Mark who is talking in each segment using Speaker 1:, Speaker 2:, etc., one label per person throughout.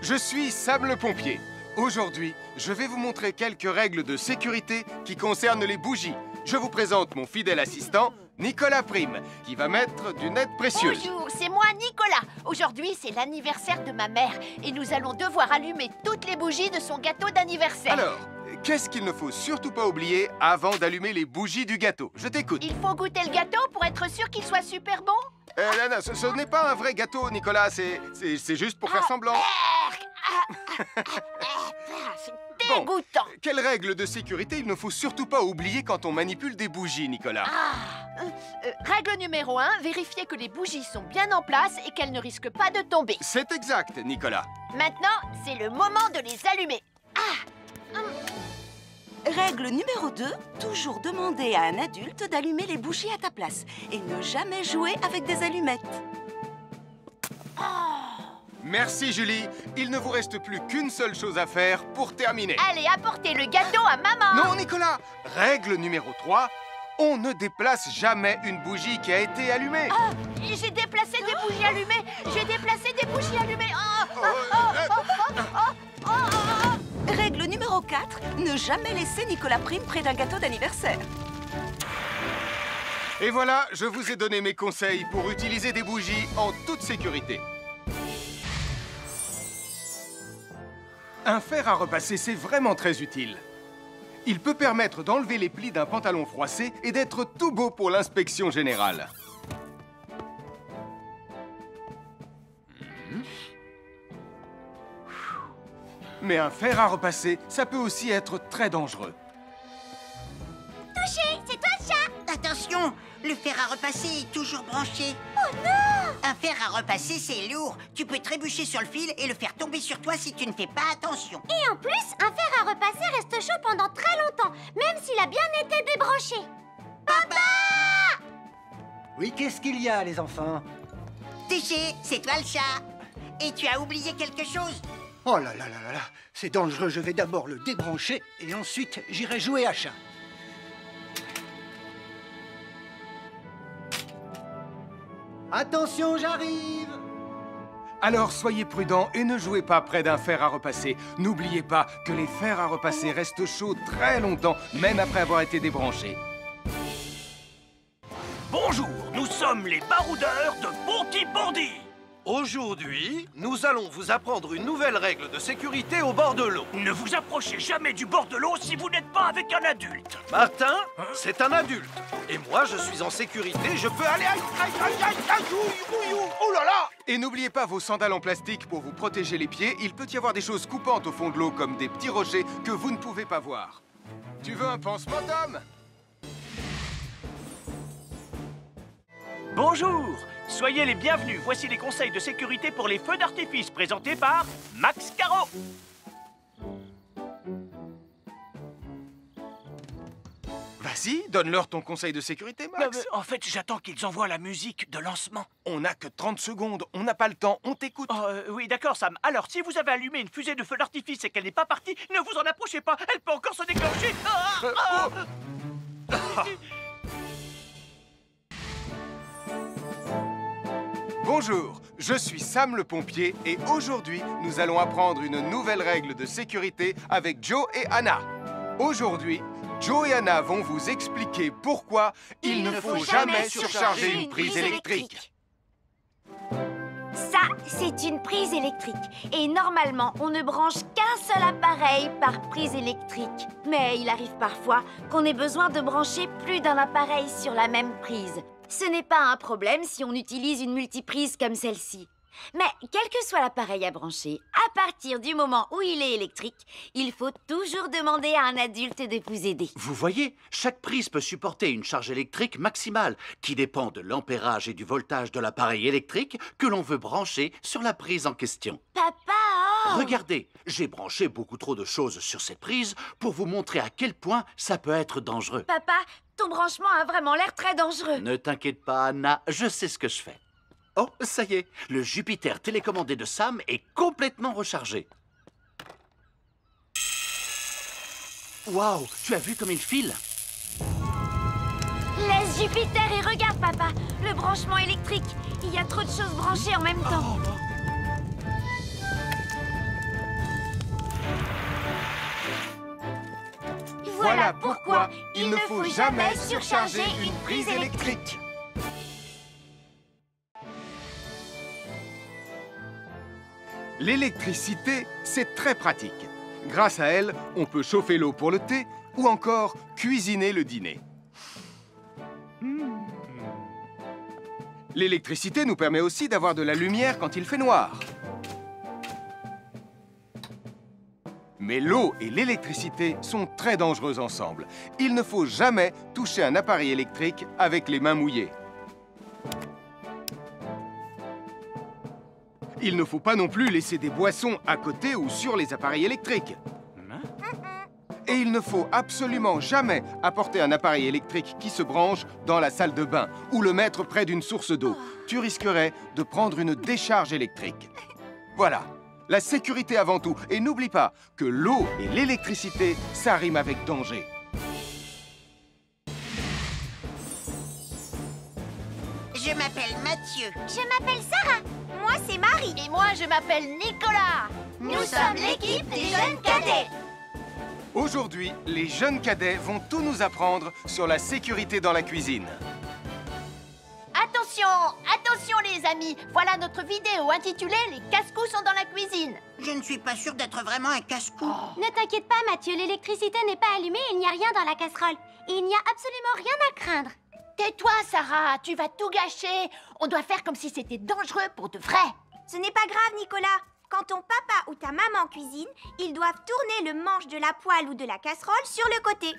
Speaker 1: je suis Sam le pompier. Aujourd'hui, je vais vous montrer quelques règles de sécurité qui concernent les bougies. Je vous présente mon fidèle assistant, Nicolas Prime, qui va mettre d'une aide précieuse.
Speaker 2: Bonjour, c'est moi Nicolas. Aujourd'hui, c'est l'anniversaire de ma mère et nous allons devoir allumer toutes les bougies de son gâteau d'anniversaire.
Speaker 1: Alors, qu'est-ce qu'il ne faut surtout pas oublier avant d'allumer les bougies du gâteau? Je t'écoute.
Speaker 2: Il faut goûter le gâteau pour être sûr qu'il soit super bon?
Speaker 1: Non, ce n'est pas un vrai gâteau, Nicolas. C'est juste pour faire semblant.
Speaker 2: C'est dégoûtant.
Speaker 1: Quelles règles de sécurité il ne faut surtout pas oublier quand on manipule des bougies, Nicolas?
Speaker 2: Règle numéro 1, vérifier que les bougies sont bien en place et qu'elles ne risquent pas de tomber.
Speaker 1: C'est exact, Nicolas.
Speaker 2: Maintenant, c'est le moment de les allumer.
Speaker 3: Règle numéro 2, toujours demander à un adulte d'allumer les bougies à ta place et ne jamais jouer avec des allumettes.
Speaker 1: Merci, Julie. Il ne vous reste plus qu'une seule chose à faire pour terminer.
Speaker 2: Allez, apportez le gâteau à maman.
Speaker 1: Non, Nicolas. Règle numéro 3, on ne déplace jamais une bougie qui a été allumée.
Speaker 2: J'ai déplacé des bougies allumées. J'ai déplacé des bougies allumées.
Speaker 3: Règle numéro 4, ne jamais laisser Nicolas Prime près d'un gâteau d'anniversaire.
Speaker 1: Et voilà, je vous ai donné mes conseils pour utiliser des bougies en toute sécurité. Un fer à repasser, c'est vraiment très utile. Il peut permettre d'enlever les plis d'un pantalon froissé et d'être tout beau pour l'inspection générale. Mais un fer à repasser, ça peut aussi être très dangereux.
Speaker 4: Touché, c'est toi le chat! Attention, le fer à repasser est toujours branché.
Speaker 2: Oh non!
Speaker 4: Un fer à repasser, c'est lourd. Tu peux trébucher sur le fil et le faire tomber sur toi si tu ne fais pas attention.
Speaker 5: Et en plus, un fer à repasser reste chaud pendant très longtemps, même s'il a bien été débranché.
Speaker 4: Papa!
Speaker 6: Oui, qu'est-ce qu'il y a, les enfants?
Speaker 4: Touché, c'est toi le chat. Et tu as oublié quelque chose?
Speaker 6: Oh là là là là là, c'est dangereux, je vais d'abord le débrancher et ensuite j'irai jouer à chat. Attention, j'arrive!
Speaker 1: Alors soyez prudents et ne jouez pas près d'un fer à repasser. N'oubliez pas que les fers à repasser restent chauds très longtemps, même après avoir été débranchés.
Speaker 7: Bonjour, nous sommes les baroudeurs de Pontybordy. Aujourd'hui, nous allons vous apprendre une nouvelle règle de sécurité au bord de l'eau. Ne vous approchez jamais du bord de l'eau si vous n'êtes pas avec un adulte. Martin, c'est un adulte. Et moi, je suis en sécurité, je peux aller... Aïe, aïe, aïe, aïe, aïe, ouïe, ouïe, oh là là!
Speaker 1: Et n'oubliez pas vos sandales en plastique pour vous protéger les pieds. Il peut y avoir des choses coupantes au fond de l'eau, comme des petits rochers que vous ne pouvez pas voir. Tu veux un pansement, Tom?
Speaker 7: Bonjour, soyez les bienvenus. Voici les conseils de sécurité pour les feux d'artifice présentés par Max Caro.
Speaker 1: Vas-y, donne-leur ton conseil de sécurité, Max.
Speaker 7: En fait, j'attends qu'ils envoient la musique de lancement.
Speaker 1: On n'a que 30 secondes, on n'a pas le temps, on t'écoute.
Speaker 7: Oui, d'accord, Sam. Alors, si vous avez allumé une fusée de feu d'artifice et qu'elle n'est pas partie, ne vous en approchez pas. Elle peut encore se déclencher.
Speaker 1: Bonjour, je suis Sam le pompier et aujourd'hui, nous allons apprendre une nouvelle règle de sécurité avec Joe et Anna. Aujourd'hui, Joe et Anna vont vous expliquer pourquoi il ne faut jamais surcharger une prise électrique.
Speaker 5: Ça, c'est une prise électrique. Et normalement, on ne branche qu'un seul appareil par prise électrique. Mais il arrive parfois qu'on ait besoin de brancher plus d'un appareil sur la même prise. Ce n'est pas un problème si on utilise une multiprise comme celle-ci. Mais quel que soit l'appareil à brancher, à partir du moment où il est électrique, il faut toujours demander à un adulte de vous aider.
Speaker 8: Vous voyez, chaque prise peut supporter une charge électrique maximale qui dépend de l'ampérage et du voltage de l'appareil électrique que l'on veut brancher sur la prise en question.
Speaker 5: Papa!
Speaker 8: Regardez, j'ai branché beaucoup trop de choses sur cette prise pour vous montrer à quel point ça peut être dangereux.
Speaker 5: Papa, ton branchement a vraiment l'air très dangereux.
Speaker 8: Ne t'inquiète pas, Anna, je sais ce que je fais. Oh, ça y est, le Jupiter télécommandé de Sam est complètement rechargé. Waouh, tu as vu comme il file?
Speaker 5: Laisse Jupiter et regarde, papa. Le branchement électrique. Il y a trop de choses branchées en même temps.
Speaker 2: Voilà pourquoi il ne faut jamais surcharger une prise électrique.
Speaker 1: L'électricité, c'est très pratique. Grâce à elle, on peut chauffer l'eau pour le thé ou encore cuisiner le dîner. L'électricité nous permet aussi d'avoir de la lumière quand il fait noir. Mais l'eau et l'électricité sont très dangereuses ensemble. Il ne faut jamais toucher un appareil électrique avec les mains mouillées. Il ne faut pas non plus laisser des boissons à côté ou sur les appareils électriques. Et il ne faut absolument jamais apporter un appareil électrique qui se branche dans la salle de bain ou le mettre près d'une source d'eau. Tu risquerais de prendre une décharge électrique. Voilà, la sécurité avant tout. Et n'oublie pas que l'eau et l'électricité, ça rime avec danger.
Speaker 4: Je m'appelle Mathieu.
Speaker 5: Je m'appelle Sarah. Moi, c'est Marie.
Speaker 2: Et moi, je m'appelle Nicolas.
Speaker 5: Nous sommes l'équipe des jeunes cadets.
Speaker 1: Aujourd'hui, les jeunes cadets vont tout nous apprendre sur la sécurité dans la cuisine.
Speaker 2: Attention, attention les amis. Voilà notre vidéo intitulée « Les casse-cou sont dans la cuisine ».
Speaker 4: Je ne suis pas sûre d'être vraiment un casse-cou.
Speaker 5: Ne t'inquiète pas, Mathieu, l'électricité n'est pas allumée et il n'y a rien dans la casserole. Et il n'y a absolument rien à craindre.
Speaker 2: Tais-toi, Sarah, tu vas tout gâcher. On doit faire comme si c'était dangereux pour de vrai.
Speaker 5: Ce n'est pas grave, Nicolas. Quand ton papa ou ta maman cuisine, ils doivent tourner le manche de la poêle ou de la casserole sur le côté.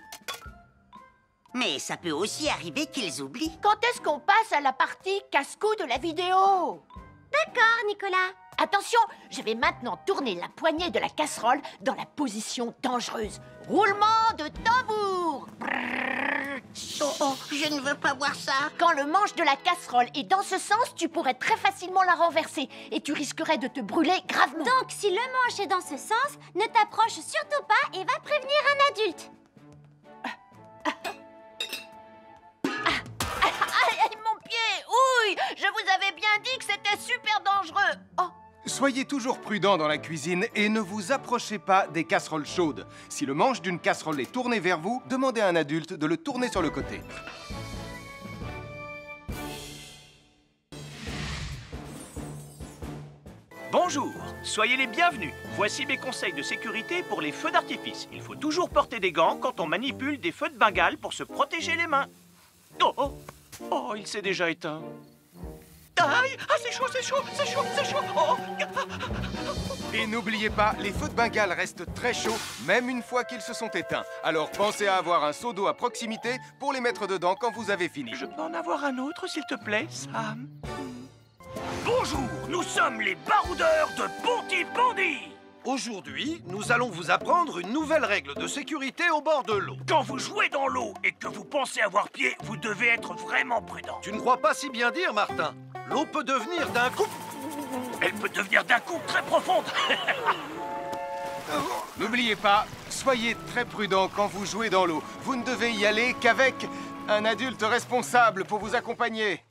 Speaker 4: Mais ça peut aussi arriver qu'ils oublient.
Speaker 2: Quand est-ce qu'on passe à la partie casse-cou de la vidéo?
Speaker 5: D'accord, Nicolas.
Speaker 2: Attention, je vais maintenant tourner la poignée de la casserole dans la position dangereuse. Roulement de tambour.
Speaker 4: Oh, je ne veux pas voir ça.
Speaker 2: Quand le manche de la casserole est dans ce sens, tu pourrais très facilement la renverser et tu risquerais de te brûler gravement.
Speaker 5: Donc, si le manche est dans ce sens, ne t'approche surtout pas et va prévenir un adulte.
Speaker 2: Aïe, mon pied! Ouille! Je vous avais bien dit que c'était super dangereux. Oh!
Speaker 1: Soyez toujours prudents dans la cuisine et ne vous approchez pas des casseroles chaudes. Si le manche d'une casserole est tourné vers vous, demandez à un adulte de le tourner sur le côté.
Speaker 7: Bonjour, soyez les bienvenus. Voici mes conseils de sécurité pour les feux d'artifice. Il faut toujours porter des gants quand on manipule des feux de Bengale pour se protéger les mains. Oh, oh, oh, il s'est déjà éteint. Aïe, ah, c'est chaud, c'est chaud, c'est chaud, c'est chaud. Oh.
Speaker 1: Et n'oubliez pas, les feux de Bengale restent très chauds, même une fois qu'ils se sont éteints. Alors pensez à avoir un seau d'eau à proximité pour les mettre dedans quand vous avez fini.
Speaker 7: Je peux en avoir un autre, s'il te plaît, Sam? Bonjour, nous sommes les baroudeurs de Pontypandy. Aujourd'hui, nous allons vous apprendre une nouvelle règle de sécurité au bord de l'eau. Quand vous jouez dans l'eau et que vous pensez avoir pied, vous devez être vraiment prudent. Tu ne crois pas si bien dire, Martin? L'eau peut devenir d'un coup... Elle peut devenir d'un coup très profonde.
Speaker 1: N'oubliez pas, soyez très prudents quand vous jouez dans l'eau. Vous ne devez y aller qu'avec un adulte responsable pour vous accompagner.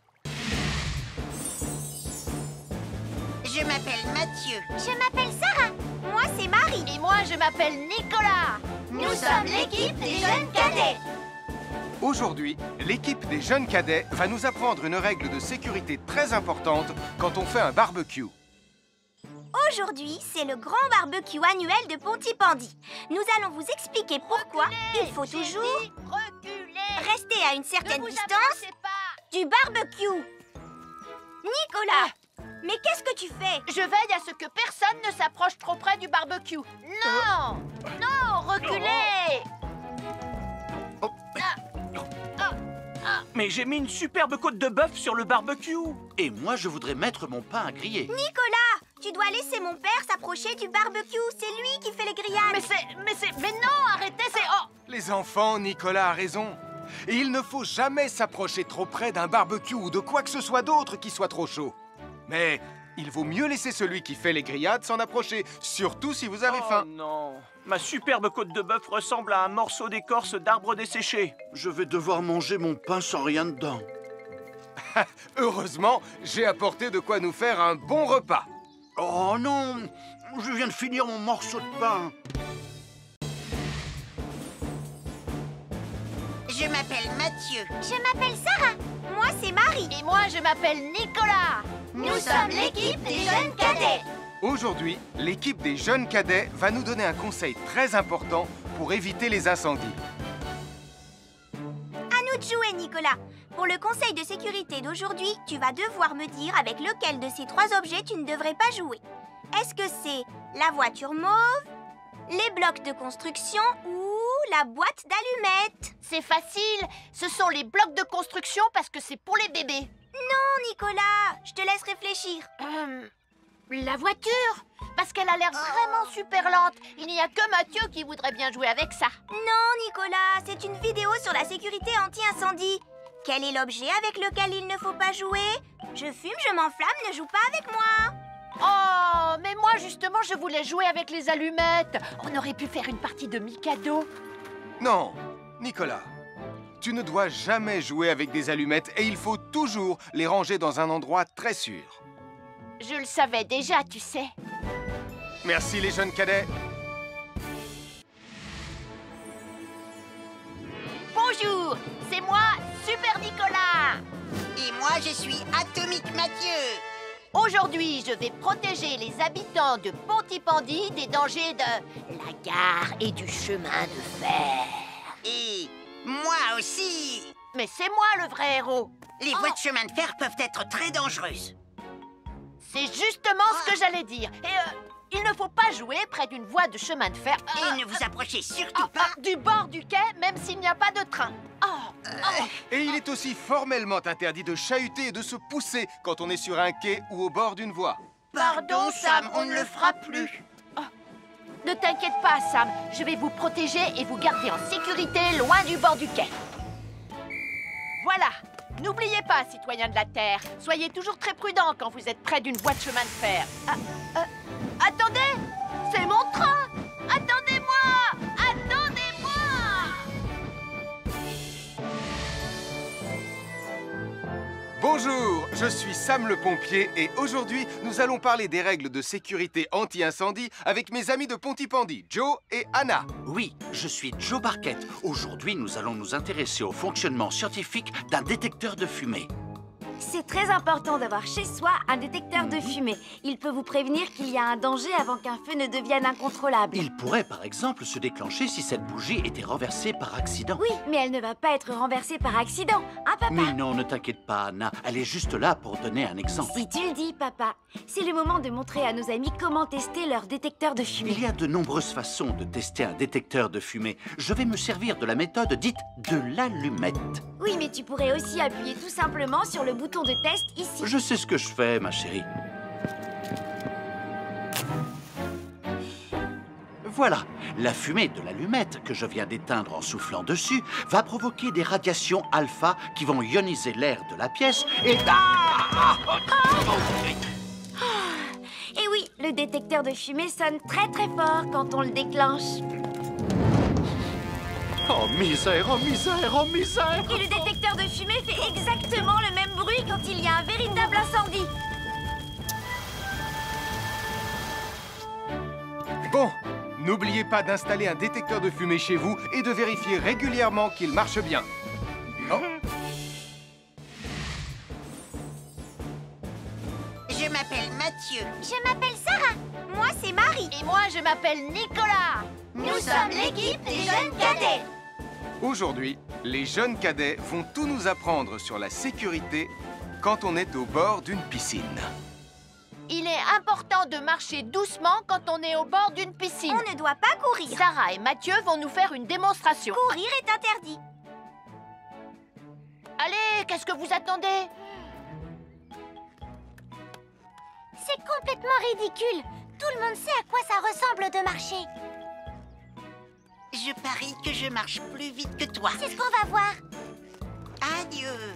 Speaker 4: Je m'appelle Mathieu.
Speaker 5: Je m'appelle Sarah. Moi, c'est Marie.
Speaker 2: Et moi, je m'appelle Nicolas.
Speaker 5: Nous sommes l'équipe des jeunes cadets.
Speaker 1: Aujourd'hui, l'équipe des jeunes cadets va nous apprendre une règle de sécurité très importante quand on fait un barbecue.
Speaker 5: Aujourd'hui, c'est le grand barbecue annuel de Pontypandy. Nous allons vous expliquer pourquoi il faut toujours
Speaker 2: reculer.
Speaker 5: rester à une certaine
Speaker 2: Ne vous
Speaker 5: distance
Speaker 2: approchez pas.
Speaker 5: du barbecue. Nicolas, mais qu'est-ce que tu fais?
Speaker 2: Je veille à ce que personne ne s'approche trop près du barbecue. Non! Non, reculez!
Speaker 7: Mais j'ai mis une superbe côte de bœuf sur le barbecue.
Speaker 8: Et moi, je voudrais mettre mon pain à griller.
Speaker 5: Nicolas, tu dois laisser mon père s'approcher du barbecue. C'est lui qui fait les grillades.
Speaker 2: Mais non, arrêtez, c'est... Oh!
Speaker 1: Les enfants, Nicolas a raison. Et il ne faut jamais s'approcher trop près d'un barbecue ou de quoi que ce soit d'autre qui soit trop chaud. Mais il vaut mieux laisser celui qui fait les grillades s'en approcher, surtout si vous avez faim.
Speaker 7: Oh non, ma superbe côte de bœuf ressemble à un morceau d'écorce d'arbre desséché.
Speaker 8: Je vais devoir manger mon pain sans rien dedans.
Speaker 1: Heureusement, j'ai apporté de quoi nous faire un bon repas.
Speaker 8: Oh non, je viens de finir mon morceau de pain.
Speaker 4: m'appelle Mathieu.
Speaker 5: Je m'appelle Sarah. Moi, c'est Marie.
Speaker 2: Et moi, je m'appelle Nicolas.
Speaker 5: Nous sommes l'équipe des jeunes cadets.
Speaker 1: Aujourd'hui, l'équipe des jeunes cadets va nous donner un conseil très important pour éviter les incendies.
Speaker 5: À nous de jouer, Nicolas. Pour le conseil de sécurité d'aujourd'hui, tu vas devoir me dire avec lequel de ces 3 objets tu ne devrais pas jouer. Est-ce que c'est la voiture mauve, les blocs de construction ou la boîte d'allumettes?
Speaker 2: C'est facile. Ce sont les blocs de construction parce que c'est pour les bébés.
Speaker 5: Non, Nicolas, je te laisse réfléchir.
Speaker 2: La voiture, parce qu'elle a l'air vraiment super lente. Il n'y a que Mathieu qui voudrait bien jouer avec ça.
Speaker 5: Non, Nicolas, c'est une vidéo sur la sécurité anti-incendie. Quel est l'objet avec lequel il ne faut pas jouer? Je fume, je m'enflamme, ne joue pas avec moi.
Speaker 2: Oh, mais moi justement, je voulais jouer avec les allumettes. On aurait pu faire une partie de Mikado.
Speaker 1: Non, Nicolas, tu ne dois jamais jouer avec des allumettes et il faut toujours les ranger dans un endroit très sûr.
Speaker 2: Je le savais déjà, tu sais.
Speaker 1: Merci les jeunes cadets.
Speaker 2: Bonjour, c'est moi, Super Nicolas.
Speaker 4: Et moi, je suis Atomique Mathieu.
Speaker 2: Aujourd'hui, je vais protéger les habitants de Pontypandy des dangers de la gare et du chemin de fer.
Speaker 4: Et moi aussi.
Speaker 2: Mais c'est moi le vrai héros.
Speaker 4: Les voies de chemin de fer peuvent être très dangereuses.
Speaker 2: C'est justement ce que j'allais dire. Et il ne faut pas jouer près d'une voie de chemin de fer.
Speaker 4: Et ne vous approchez surtout pas.
Speaker 2: Du bord du quai, même s'il n'y a pas de train.
Speaker 1: Et il est aussi formellement interdit de chahuter et de se pousser quand on est sur un quai ou au bord d'une voie.
Speaker 4: Pardon, Sam, on ne le fera plus.
Speaker 2: Ne t'inquiète pas, Sam. Je vais vous protéger et vous garder en sécurité loin du bord du quai. Voilà. N'oubliez pas, citoyens de la Terre, soyez toujours très prudents quand vous êtes près d'une voie de chemin de fer. Attendez! C'est mon train! Attendez-moi! Attendez-moi!
Speaker 1: Bonjour, je suis Sam le pompier et aujourd'hui, nous allons parler des règles de sécurité anti-incendie avec mes amis de Pontypandy, Joe et Anna.
Speaker 8: Oui, je suis Joe Barquette. Aujourd'hui, nous allons nous intéresser au fonctionnement scientifique d'un détecteur de fumée.
Speaker 5: C'est très important d'avoir chez soi un détecteur de fumée. Il peut vous prévenir qu'il y a un danger avant qu'un feu ne devienne incontrôlable.
Speaker 8: Il pourrait, par exemple, se déclencher si cette bougie était renversée par accident.
Speaker 5: Oui, mais elle ne va pas être renversée par accident, hein, papa?
Speaker 8: Mais non, ne t'inquiète pas, Anna. Elle est juste là pour donner un exemple.
Speaker 5: Si tu le dis, papa. C'est le moment de montrer à nos amis comment tester leur détecteur de fumée.
Speaker 8: Il y a de nombreuses façons de tester un détecteur de fumée. Je vais me servir de la méthode dite de l'allumette.
Speaker 5: Oui, mais tu pourrais aussi appuyer tout simplement sur le bouton de test ici.
Speaker 8: Je sais ce que je fais, ma chérie. Voilà, la fumée de l'allumette que je viens d'éteindre en soufflant dessus va provoquer des radiations alpha qui vont ioniser l'air de la pièce et...
Speaker 5: Et oui, le détecteur de fumée sonne très très fort quand on le déclenche.
Speaker 8: Oh misère, oh misère, oh misère!
Speaker 5: Et le détecteur de fumée fait exactement le même bruit quand il y a un véritable incendie.
Speaker 1: Bon, n'oubliez pas d'installer un détecteur de fumée chez vous et de vérifier régulièrement qu'il marche bien. Oh.
Speaker 4: Je m'appelle Mathieu.
Speaker 5: Je m'appelle Sarah. Moi, c'est Marie.
Speaker 2: Et moi, je m'appelle Nicolas.
Speaker 5: Nous sommes l'équipe des jeunes cadets.
Speaker 1: Aujourd'hui, les jeunes cadets vont tout nous apprendre sur la sécurité quand on est au bord d'une piscine.
Speaker 2: Il est important de marcher doucement quand on est au bord d'une piscine.
Speaker 5: On ne doit pas courir.
Speaker 2: Sarah et Mathieu vont nous faire une démonstration.
Speaker 5: Courir est interdit.
Speaker 2: Allez, qu'est-ce que vous attendez?
Speaker 5: C'est complètement ridicule. Tout le monde sait à quoi ça ressemble de marcher.
Speaker 4: Je parie que je marche plus vite que toi.
Speaker 5: C'est ce qu'on va voir.
Speaker 4: Adieu.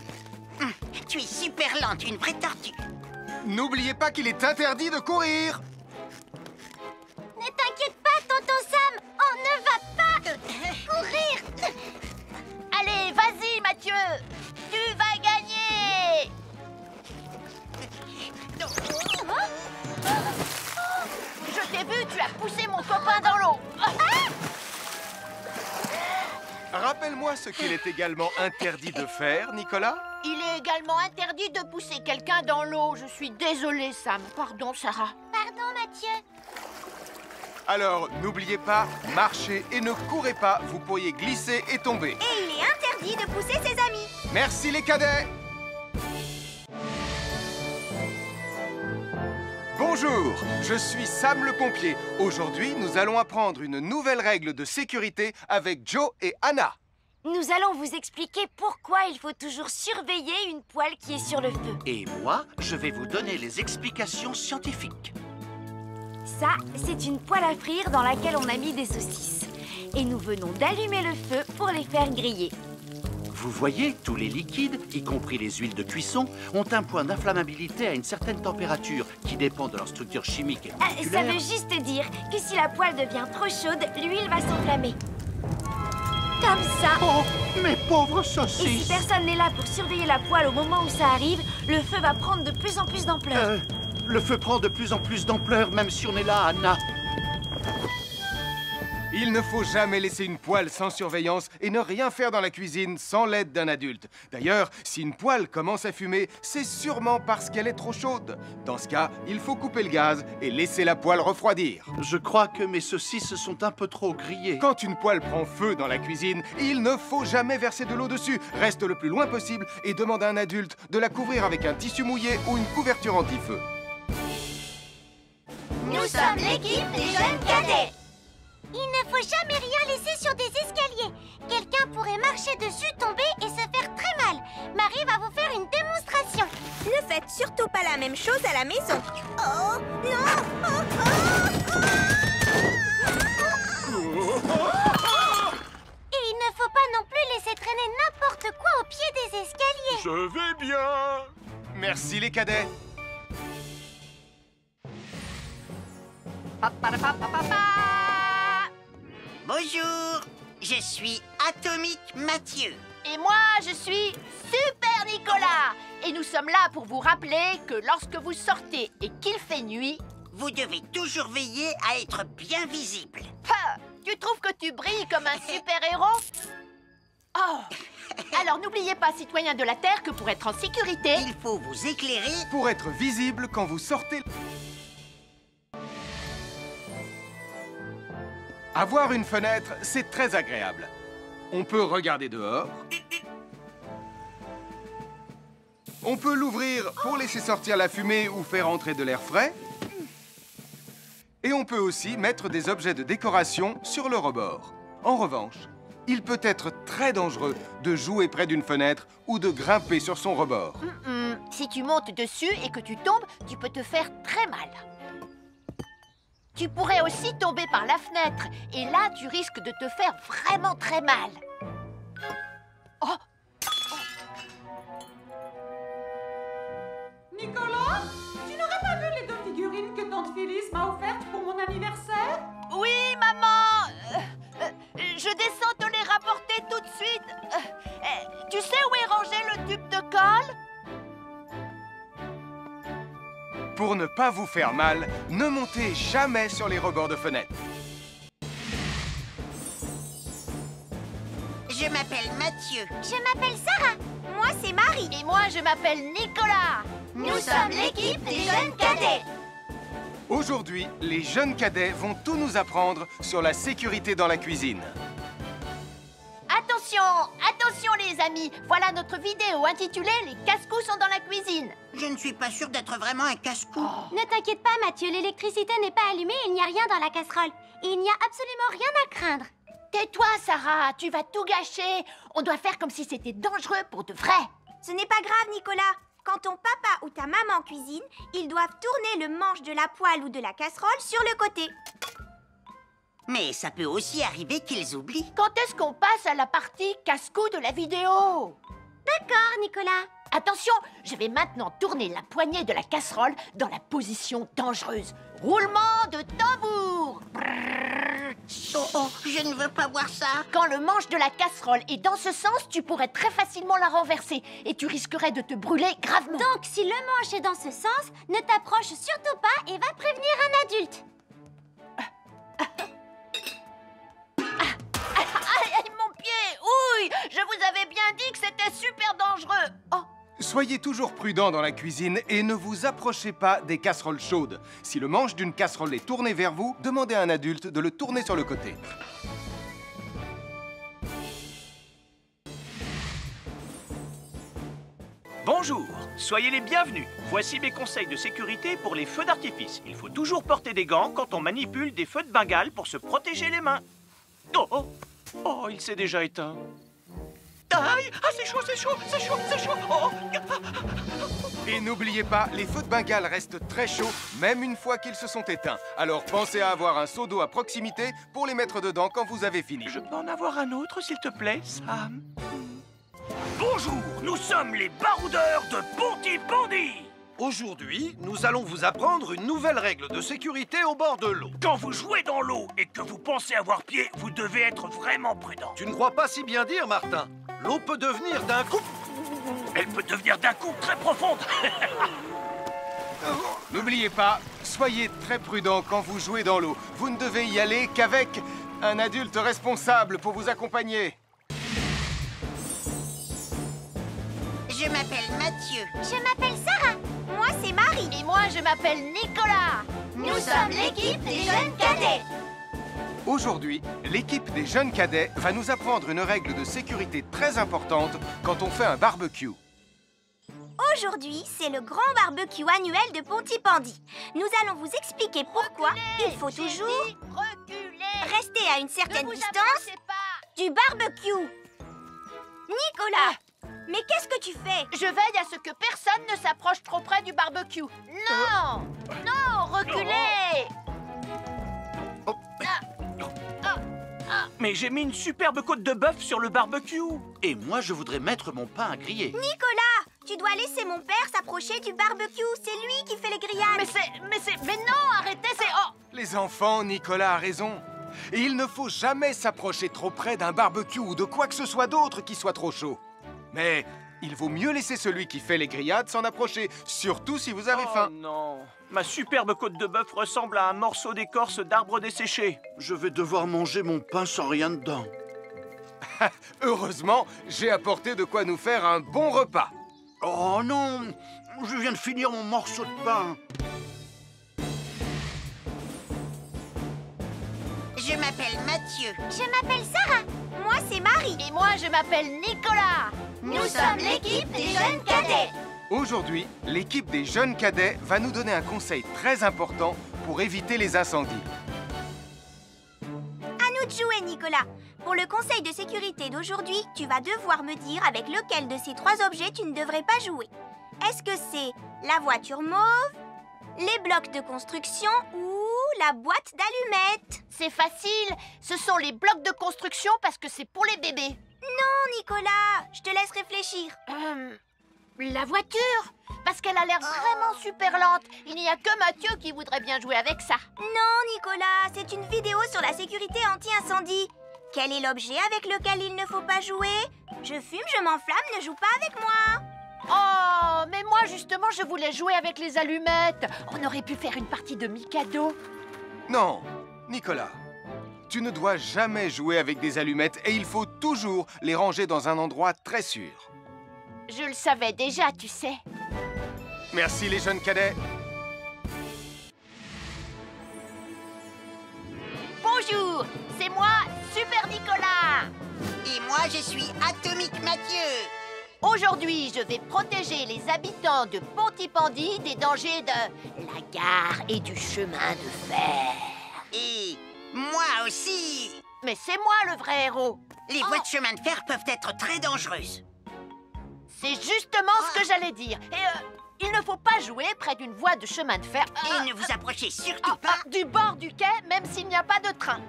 Speaker 4: Tu es super lente, une vraie tortue.
Speaker 1: N'oubliez pas qu'il est interdit de courir.
Speaker 5: Ne t'inquiète pas, tonton Sam. On ne va pas courir.
Speaker 2: Allez, vas-y, Mathieu. Tu vas gagner. Je t'ai vu, tu as poussé mon copain dans l'eau.
Speaker 1: Rappelle-moi ce qu'il est également interdit de faire, Nicolas.
Speaker 2: Il est également interdit de pousser quelqu'un dans l'eau. Je suis désolée, Sam. Pardon, Sarah.
Speaker 5: Pardon, Mathieu.
Speaker 1: Alors, n'oubliez pas, marchez et ne courez pas, vous pourriez glisser et tomber.
Speaker 5: Et il est interdit de pousser ses amis.
Speaker 1: Merci les cadets. Bonjour, je suis Sam le pompier. Aujourd'hui, nous allons apprendre une nouvelle règle de sécurité avec Joe et Anna.
Speaker 5: Nous allons vous expliquer pourquoi il faut toujours surveiller une poêle qui est sur le feu.
Speaker 8: Et moi, je vais vous donner les explications scientifiques.
Speaker 5: Ça, c'est une poêle à frire dans laquelle on a mis des saucisses. Et nous venons d'allumer le feu pour les faire griller.
Speaker 8: Vous voyez, tous les liquides, y compris les huiles de cuisson, ont un point d'inflammabilité à une certaine température qui dépend de leur structure chimique et
Speaker 5: Ça
Speaker 8: moléculaire.
Speaker 5: veut juste dire que si la poêle devient trop chaude, l'huile va s'enflammer. Comme ça.
Speaker 8: Oh, mes pauvres
Speaker 5: Et si
Speaker 8: saucisses!
Speaker 5: personne n'est là pour surveiller la poêle au moment où ça arrive, le feu va prendre de plus en plus d'ampleur.
Speaker 8: Le feu prend de plus en plus d'ampleur, même si on est là, Anna.
Speaker 1: Il ne faut jamais laisser une poêle sans surveillance et ne rien faire dans la cuisine sans l'aide d'un adulte. D'ailleurs, si une poêle commence à fumer, c'est sûrement parce qu'elle est trop chaude. Dans ce cas, il faut couper le gaz et laisser la poêle refroidir.
Speaker 8: Je crois que mes saucisses sont un peu trop grillées.
Speaker 1: Quand une poêle prend feu dans la cuisine, il ne faut jamais verser de l'eau dessus. Reste le plus loin possible et demande à un adulte de la couvrir avec un tissu mouillé ou une couverture anti-feu.
Speaker 5: Nous sommes l'équipe des jeunes cadets. Il ne faut jamais rien laisser sur des escaliers. Quelqu'un pourrait marcher dessus, tomber et se faire très mal. Marie va vous faire une démonstration.
Speaker 9: Ne faites surtout pas la même chose à la maison. Oh, non!
Speaker 5: Et il ne faut pas non plus laisser traîner n'importe quoi au pied des escaliers.
Speaker 1: Je vais bien. Merci les cadets.
Speaker 4: Bonjour, je suis Atomique Mathieu.
Speaker 2: Et moi, je suis Super Nicolas. Et nous sommes là pour vous rappeler que lorsque vous sortez et qu'il fait nuit...
Speaker 4: Vous devez toujours veiller à être bien visible.
Speaker 2: Ah, tu trouves que tu brilles comme un super-héros? Oh. Alors n'oubliez pas, citoyens de la Terre, que pour être en sécurité...
Speaker 4: Il faut vous éclairer.
Speaker 1: Pour être visible quand vous sortez... Avoir une fenêtre, c'est très agréable. On peut regarder dehors. On peut l'ouvrir pour laisser sortir la fumée ou faire entrer de l'air frais. Et on peut aussi mettre des objets de décoration sur le rebord. En revanche, il peut être très dangereux de jouer près d'une fenêtre ou de grimper sur son rebord.
Speaker 2: Si tu montes dessus et que tu tombes, tu peux te faire très mal. Tu pourrais aussi tomber par la fenêtre. Et là, tu risques de te faire vraiment très mal. Oh!
Speaker 10: Nicolas, tu n'aurais pas vu les 2 figurines que tante Phyllis m'a offertes pour mon anniversaire?
Speaker 2: Oui, maman! Je descends te les rapporter tout de suite. Tu sais où est rangé le tube de colle?
Speaker 1: Pour ne pas vous faire mal, ne montez jamais sur les rebords de fenêtres.
Speaker 4: Je m'appelle Mathieu.
Speaker 5: Je m'appelle Sarah. Moi, c'est Marie.
Speaker 2: Et moi, je m'appelle Nicolas.
Speaker 5: Nous sommes l'équipe des jeunes cadets.
Speaker 1: Aujourd'hui, les jeunes cadets vont tout nous apprendre sur la sécurité dans la cuisine.
Speaker 2: Attention, attention les amis. Voilà notre vidéo intitulée « Les casse-cous sont dans la cuisine ».
Speaker 4: Je ne suis pas sûre d'être vraiment un casse-cou.
Speaker 5: Ne t'inquiète pas, Mathieu, l'électricité n'est pas allumée et il n'y a rien dans la casserole. Et il n'y a absolument rien à craindre.
Speaker 2: Tais-toi, Sarah, tu vas tout gâcher. On doit faire comme si c'était dangereux pour de vrai.
Speaker 9: Ce n'est pas grave, Nicolas. Quand ton papa ou ta maman cuisine, ils doivent tourner le manche de la poêle ou de la casserole sur le côté.
Speaker 4: Mais ça peut aussi arriver qu'ils oublient.
Speaker 2: Quand est-ce qu'on passe à la partie casse-cou de la vidéo?
Speaker 5: D'accord, Nicolas.
Speaker 2: Attention, je vais maintenant tourner la poignée de la casserole dans la position dangereuse. Roulement de tambour.
Speaker 4: Oh, je ne veux pas voir ça.
Speaker 2: Quand le manche de la casserole est dans ce sens, tu pourrais très facilement la renverser et tu risquerais de te brûler gravement.
Speaker 5: Donc, si le manche est dans ce sens, ne t'approche surtout pas et va prévenir un adulte.
Speaker 2: Aïe, aïe, mon pied!
Speaker 1: Soyez toujours prudent dans la cuisine et ne vous approchez pas des casseroles chaudes. Si le manche d'une casserole est tourné vers vous, demandez à un adulte de le tourner sur le côté.
Speaker 11: Bonjour, soyez les bienvenus. Voici mes conseils de sécurité pour les feux d'artifice. Il faut toujours porter des gants quand on manipule des feux de Bengale pour se protéger les mains. Oh, oh, oh, il s'est déjà éteint. Aïe, ah, c'est chaud, c'est chaud, c'est chaud, c'est chaud. Oh.
Speaker 1: Et n'oubliez pas, les feux de Bengale restent très chauds, même une fois qu'ils se sont éteints. Alors pensez à avoir un seau d'eau à proximité pour les mettre dedans quand vous avez fini.
Speaker 11: Je peux en avoir un autre, s'il te plaît, Sam? Bonjour, nous sommes les baroudeurs de Pontypandy.
Speaker 7: Aujourd'hui, nous allons vous apprendre une nouvelle règle de sécurité au bord de l'eau.
Speaker 11: Quand vous jouez dans l'eau et que vous pensez avoir pied, vous devez être vraiment prudent.
Speaker 7: Tu ne crois pas si bien dire, Martin? L'eau peut devenir d'un coup...
Speaker 11: Elle peut devenir d'un coup très profonde.
Speaker 1: N'oubliez pas, soyez très prudent quand vous jouez dans l'eau. Vous ne devez y aller qu'avec un adulte responsable pour vous accompagner.
Speaker 4: Je m'appelle Mathieu.
Speaker 9: Je m'appelle Sarah. Moi, c'est Marie.
Speaker 2: Et moi, je m'appelle Nicolas.
Speaker 9: Nous sommes l'équipe des jeunes cadets.
Speaker 1: Aujourd'hui, l'équipe des jeunes cadets va nous apprendre une règle de sécurité très importante quand on fait un barbecue.
Speaker 9: Aujourd'hui, c'est le grand barbecue annuel de Pontypandy. Nous allons vous expliquer pourquoi il faut toujours rester à une certaine distance du barbecue. Nicolas, mais qu'est-ce que tu fais?
Speaker 2: Je veille à ce que personne ne s'approche trop près du barbecue. Non! Non, reculez!
Speaker 11: Mais j'ai mis une superbe côte de bœuf sur le barbecue.
Speaker 8: Et moi, je voudrais mettre mon pain à griller.
Speaker 9: Nicolas, tu dois laisser mon père s'approcher du barbecue. C'est lui qui fait les grillades.
Speaker 2: Mais non, arrêtez, c'est... Oh!
Speaker 1: Les enfants, Nicolas a raison. Et il ne faut jamais s'approcher trop près d'un barbecue ou de quoi que ce soit d'autre qui soit trop chaud. Mais il vaut mieux laisser celui qui fait les grillades s'en approcher, surtout si vous avez faim.
Speaker 11: Oh non, ma superbe côte de bœuf ressemble à un morceau d'écorce d'arbre desséché.
Speaker 8: Je vais devoir manger mon pain sans rien dedans.
Speaker 1: Heureusement, j'ai apporté de quoi nous faire un bon repas.
Speaker 8: Oh non, je viens de finir mon morceau de pain.
Speaker 4: Je m'appelle Mathieu.
Speaker 9: Je m'appelle Sarah. Moi, c'est Marie.
Speaker 2: Et moi, je m'appelle Nicolas.
Speaker 9: Nous sommes l'équipe des jeunes cadets.
Speaker 1: Aujourd'hui, l'équipe des jeunes cadets va nous donner un conseil très important pour éviter les incendies.
Speaker 9: À nous de jouer, Nicolas. Pour le conseil de sécurité d'aujourd'hui, tu vas devoir me dire avec lequel de ces 3 objets tu ne devrais pas jouer. Est-ce que c'est la voiture mauve, les blocs de construction ou la boîte d'allumettes?
Speaker 2: C'est facile. Ce sont les blocs de construction parce que c'est pour les bébés.
Speaker 9: Non, Nicolas. Je te laisse réfléchir.
Speaker 2: La voiture? Parce qu'elle a l'air vraiment super lente. Il n'y a que Mathieu qui voudrait bien jouer avec ça.
Speaker 9: Non, Nicolas. C'est une vidéo sur la sécurité anti-incendie. Quel est l'objet avec lequel il ne faut pas jouer? Je fume, je m'enflamme, ne joue pas avec moi.
Speaker 2: Oh, mais moi, justement, je voulais jouer avec les allumettes. On aurait pu faire une partie de Mikado.
Speaker 1: Non, Nicolas, tu ne dois jamais jouer avec des allumettes et il faut toujours les ranger dans un endroit très sûr.
Speaker 2: Je le savais déjà, tu sais.
Speaker 1: Merci les jeunes cadets.
Speaker 2: Bonjour, c'est moi, Super Nicolas.
Speaker 4: Et moi, je suis Atomique Mathieu.
Speaker 2: Aujourd'hui, je vais protéger les habitants de Pontypandy des dangers de la gare et du chemin de fer.
Speaker 4: Et moi aussi.
Speaker 2: Mais c'est moi le vrai héros.
Speaker 4: Les voies de chemin de fer peuvent être très dangereuses.
Speaker 2: C'est justement ce que j'allais dire. Et il ne faut pas jouer près d'une voie de chemin de fer.
Speaker 4: Et ne vous approchez surtout pas
Speaker 2: du bord du quai, même s'il n'y a pas de train.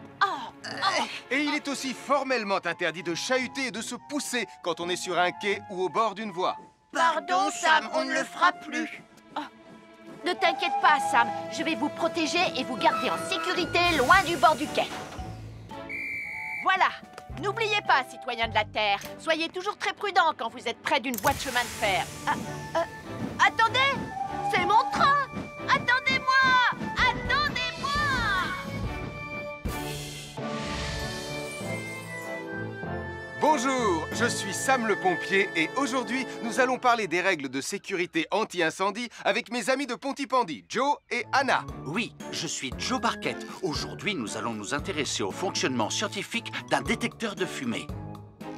Speaker 1: Et il est aussi formellement interdit de chahuter et de se pousser quand on est sur un quai ou au bord d'une voie.
Speaker 2: Pardon, Sam, on ne le fera plus. Ne t'inquiète pas, Sam. Je vais vous protéger et vous garder en sécurité loin du bord du quai. Voilà. N'oubliez pas, citoyens de la Terre, soyez toujours très prudents quand vous êtes près d'une voie de chemin de fer. Attendez! C'est mon train! Attendez-moi! Attendez-moi!
Speaker 1: Bonjour, je suis Sam le pompier et aujourd'hui, nous allons parler des règles de sécurité anti-incendie avec mes amis de Pontypandy, Joe et Anna.
Speaker 8: Oui, je suis Joe Barquette. Aujourd'hui, nous allons nous intéresser au fonctionnement scientifique d'un détecteur de fumée.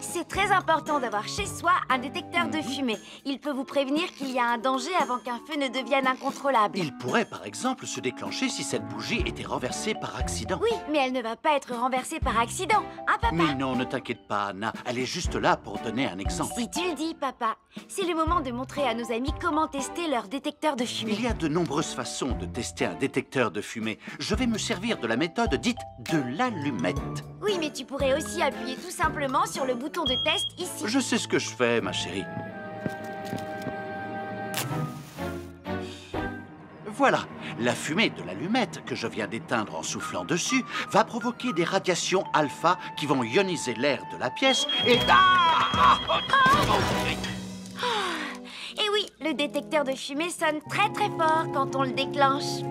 Speaker 5: C'est très important d'avoir chez soi un détecteur de fumée. Il peut vous prévenir qu'il y a un danger avant qu'un feu ne devienne incontrôlable.
Speaker 8: Il pourrait, par exemple, se déclencher si cette bougie était renversée par accident.
Speaker 5: Oui, mais elle ne va pas être renversée par accident, hein, papa?
Speaker 8: Mais non, ne t'inquiète pas, Anna. Elle est juste là pour donner un exemple.
Speaker 5: Si tu le dis, papa. C'est le moment de montrer à nos amis comment tester leur détecteur de fumée.
Speaker 8: Il y a de nombreuses façons de tester un détecteur de fumée. Je vais me servir de la méthode dite de l'allumette.
Speaker 5: Oui, mais tu pourrais aussi appuyer tout simplement sur le bouton de test ici.
Speaker 8: Je sais ce que je fais, ma chérie. Voilà, la fumée de l'allumette que je viens d'éteindre en soufflant dessus va provoquer des radiations alpha qui vont ioniser l'air de la pièce et...
Speaker 5: Et oui, le détecteur de fumée sonne très très fort quand on le déclenche.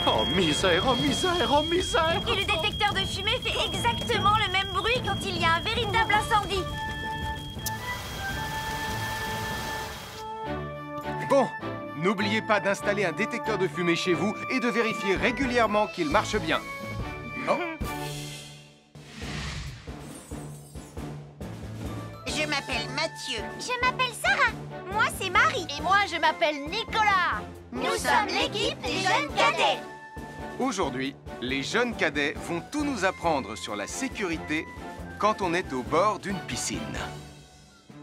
Speaker 8: Oh misère, oh misère, oh misère!
Speaker 5: Et le détecteur de fumée fait exactement le même bruit quand il y a un véritable incendie.
Speaker 1: Bon, n'oubliez pas d'installer un détecteur de fumée chez vous et de vérifier régulièrement qu'il marche bien. Oh.
Speaker 4: Je m'appelle Mathieu.
Speaker 9: Je m'appelle Sarah. Moi, c'est Marie.
Speaker 2: Et moi, je m'appelle Nicolas.
Speaker 9: Nous sommes l'équipe des jeunes cadets.
Speaker 1: Aujourd'hui, les jeunes cadets vont tout nous apprendre sur la sécurité quand on est au bord d'une piscine.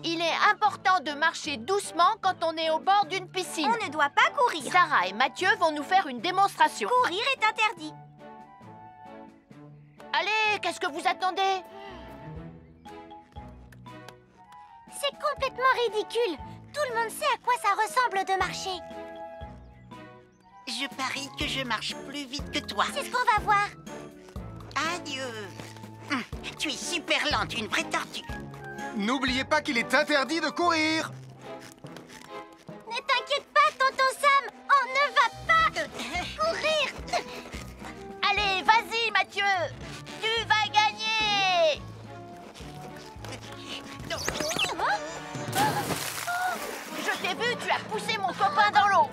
Speaker 2: Il est important de marcher doucement quand on est au bord d'une piscine.
Speaker 9: On ne doit pas courir.
Speaker 2: Sarah et Mathieu vont nous faire une démonstration.
Speaker 9: Courir est interdit.
Speaker 2: Allez, qu'est-ce que vous attendez?
Speaker 9: C'est complètement ridicule. Tout le monde sait à quoi ça ressemble de marcher.
Speaker 4: Je parie que je marche plus vite que toi.
Speaker 9: C'est ce qu'on va voir.
Speaker 4: Adieu. Tu es super lente, une vraie tortue.
Speaker 1: N'oubliez pas qu'il est interdit de courir.
Speaker 9: Ne t'inquiète pas, tonton Sam. On ne va pas courir.
Speaker 2: Allez, vas-y, Mathieu. Tu vas gagner. Je t'ai vu, tu as poussé mon copain dans l'eau.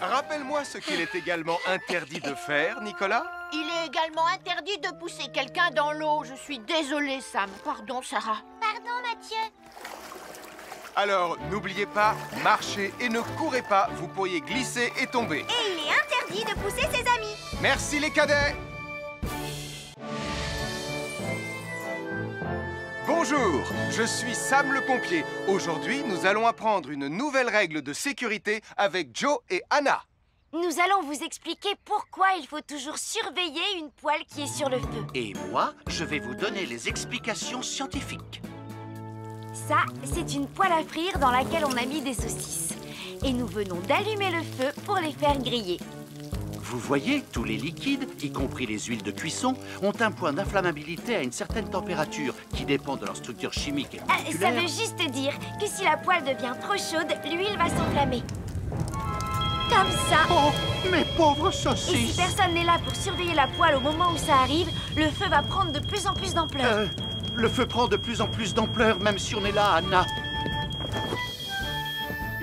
Speaker 1: Rappelle-moi ce qu'il est également interdit de faire, Nicolas.
Speaker 2: Il est également interdit de pousser quelqu'un dans l'eau. Je suis désolée, Sam. Pardon, Sarah.
Speaker 9: Pardon, Mathieu.
Speaker 1: Alors, n'oubliez pas, marchez et ne courez pas, vous pourriez glisser et tomber.
Speaker 9: Et il est interdit de pousser ses amis.
Speaker 1: Merci les cadets. Bonjour, je suis Sam le pompier. Aujourd'hui, nous allons apprendre une nouvelle règle de sécurité avec Joe et Anna.
Speaker 5: Nous allons vous expliquer pourquoi il faut toujours surveiller une poêle qui est sur le feu.
Speaker 8: Et moi, je vais vous donner les explications scientifiques.
Speaker 5: Ça, c'est une poêle à frire dans laquelle on a mis des saucisses. Et nous venons d'allumer le feu pour les faire griller.
Speaker 8: Vous voyez, tous les liquides, y compris les huiles de cuisson, ont un point d'inflammabilité à une certaine température qui dépend de leur structure chimique et
Speaker 5: Ça
Speaker 8: moléculaire.
Speaker 5: veut juste dire que si la poêle devient trop chaude, l'huile va s'enflammer. Comme ça.
Speaker 8: Oh, mes pauvres
Speaker 5: Et si
Speaker 8: saucisses!
Speaker 5: personne n'est là pour surveiller la poêle au moment où ça arrive, le feu va prendre de plus en plus d'ampleur.
Speaker 8: Le feu prend de plus en plus d'ampleur, même si on est là, Anna.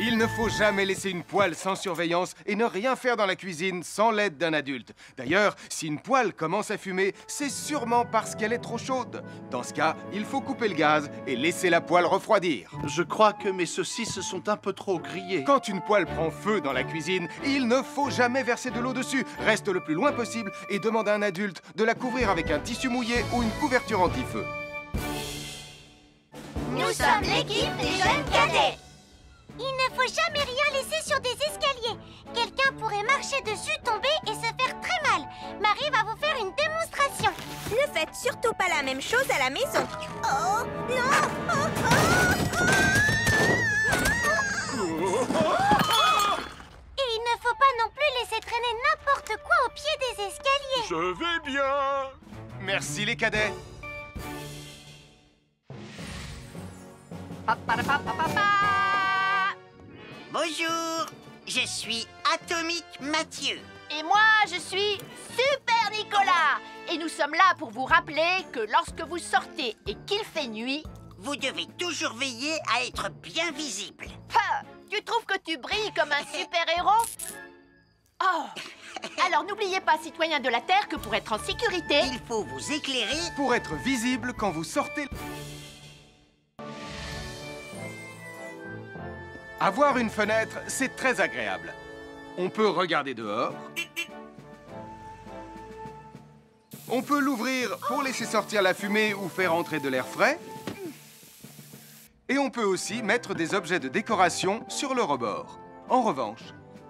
Speaker 1: Il ne faut jamais laisser une poêle sans surveillance et ne rien faire dans la cuisine sans l'aide d'un adulte. D'ailleurs, si une poêle commence à fumer, c'est sûrement parce qu'elle est trop chaude. Dans ce cas, il faut couper le gaz et laisser la poêle refroidir.
Speaker 8: Je crois que mes saucisses sont un peu trop grillées.
Speaker 1: Quand une poêle prend feu dans la cuisine, il ne faut jamais verser de l'eau dessus. Reste le plus loin possible et demande à un adulte de la couvrir avec un tissu mouillé ou une couverture anti-feu.
Speaker 9: Nous sommes l'équipe des jeunes cadets. Il ne faut jamais rien laisser sur des escaliers. Quelqu'un pourrait marcher dessus, tomber et se faire très mal. Marie va vous faire une démonstration. Ne faites surtout pas la même chose à la maison. Oh, non! Et il ne faut pas non plus laisser traîner n'importe quoi au pied des escaliers.
Speaker 1: Je vais bien. Merci les cadets.
Speaker 4: Bonjour, je suis Atomique Mathieu.
Speaker 2: Et moi, je suis Super Nicolas. Et nous sommes là pour vous rappeler que lorsque vous sortez et qu'il fait nuit...
Speaker 4: Vous devez toujours veiller à être bien visible.
Speaker 2: Ah, tu trouves que tu brilles comme un super-héros? Oh. Alors n'oubliez pas, citoyens de la Terre, que pour être en sécurité...
Speaker 4: Il faut vous éclairer...
Speaker 1: Pour être visible quand vous sortez... Avoir une fenêtre, c'est très agréable. On peut regarder dehors. On peut l'ouvrir pour laisser sortir la fumée ou faire entrer de l'air frais. Et on peut aussi mettre des objets de décoration sur le rebord. En revanche,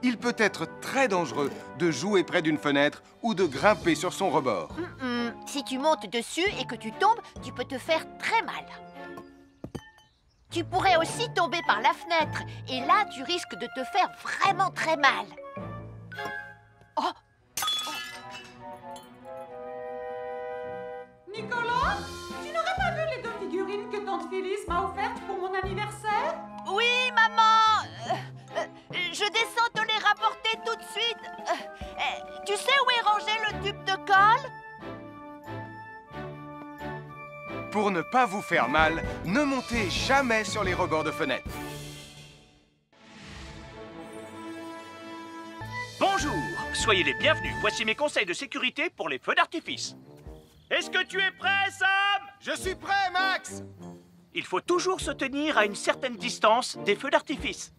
Speaker 1: il peut être très dangereux de jouer près d'une fenêtre ou de grimper sur son rebord.
Speaker 2: Si tu montes dessus et que tu tombes, tu peux te faire très mal. Tu pourrais aussi tomber par la fenêtre. Et là, tu risques de te faire vraiment très mal. Oh!
Speaker 10: Nicolas, tu n'aurais pas vu les 2 figurines que tante Phyllis m'a offertes pour mon anniversaire?
Speaker 2: Oui, maman! Je descends te les rapporter tout de suite. Tu sais où est rangé le tube de colle?
Speaker 1: Pour ne pas vous faire mal, ne montez jamais sur les rebords de fenêtres.
Speaker 11: Bonjour, soyez les bienvenus. Voici mes conseils de sécurité pour les feux d'artifice. Est-ce que tu es prêt, Sam?
Speaker 1: Je suis prêt, Max!
Speaker 11: Il faut toujours se tenir à une certaine distance des feux d'artifice.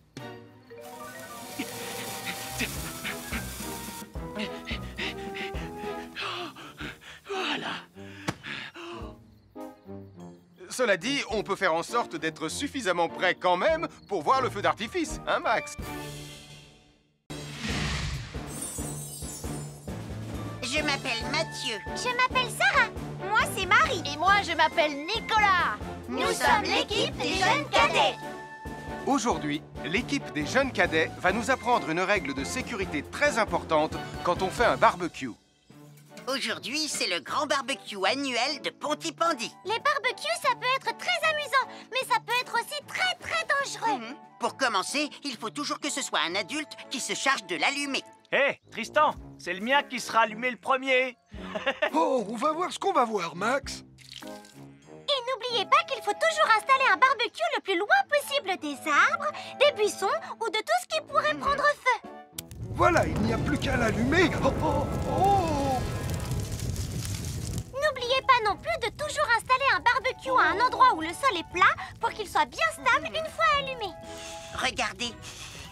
Speaker 11: Voilà.
Speaker 1: Cela dit, on peut faire en sorte d'être suffisamment prêt quand même pour voir le feu d'artifice, hein, Max?
Speaker 4: Je m'appelle Mathieu.
Speaker 9: Je m'appelle Sarah. Moi, c'est Marie.
Speaker 2: Et moi, je m'appelle Nicolas.
Speaker 9: Nous sommes l'équipe des jeunes cadets.
Speaker 1: Aujourd'hui, l'équipe des jeunes cadets va nous apprendre une règle de sécurité très importante quand on fait un barbecue.
Speaker 4: Aujourd'hui, c'est le grand barbecue annuel de Pontypandy.
Speaker 9: Les barbecues, ça peut être très amusant, mais ça peut être aussi très, très dangereux.
Speaker 4: Pour commencer, il faut toujours que ce soit un adulte qui se charge de l'allumer.
Speaker 11: Hé, Tristan, c'est le mien qui sera allumé le premier.
Speaker 12: Oh, on va voir ce qu'on va voir, Max.
Speaker 9: Et n'oubliez pas qu'il faut toujours installer un barbecue le plus loin possible des arbres, des buissons ou de tout ce qui pourrait prendre feu.
Speaker 12: Voilà, il n'y a plus qu'à l'allumer. Oh, oh, oh.
Speaker 9: N'oubliez pas non plus de toujours installer un barbecue à un endroit où le sol est plat pour qu'il soit bien stable une fois allumé.
Speaker 4: Regardez,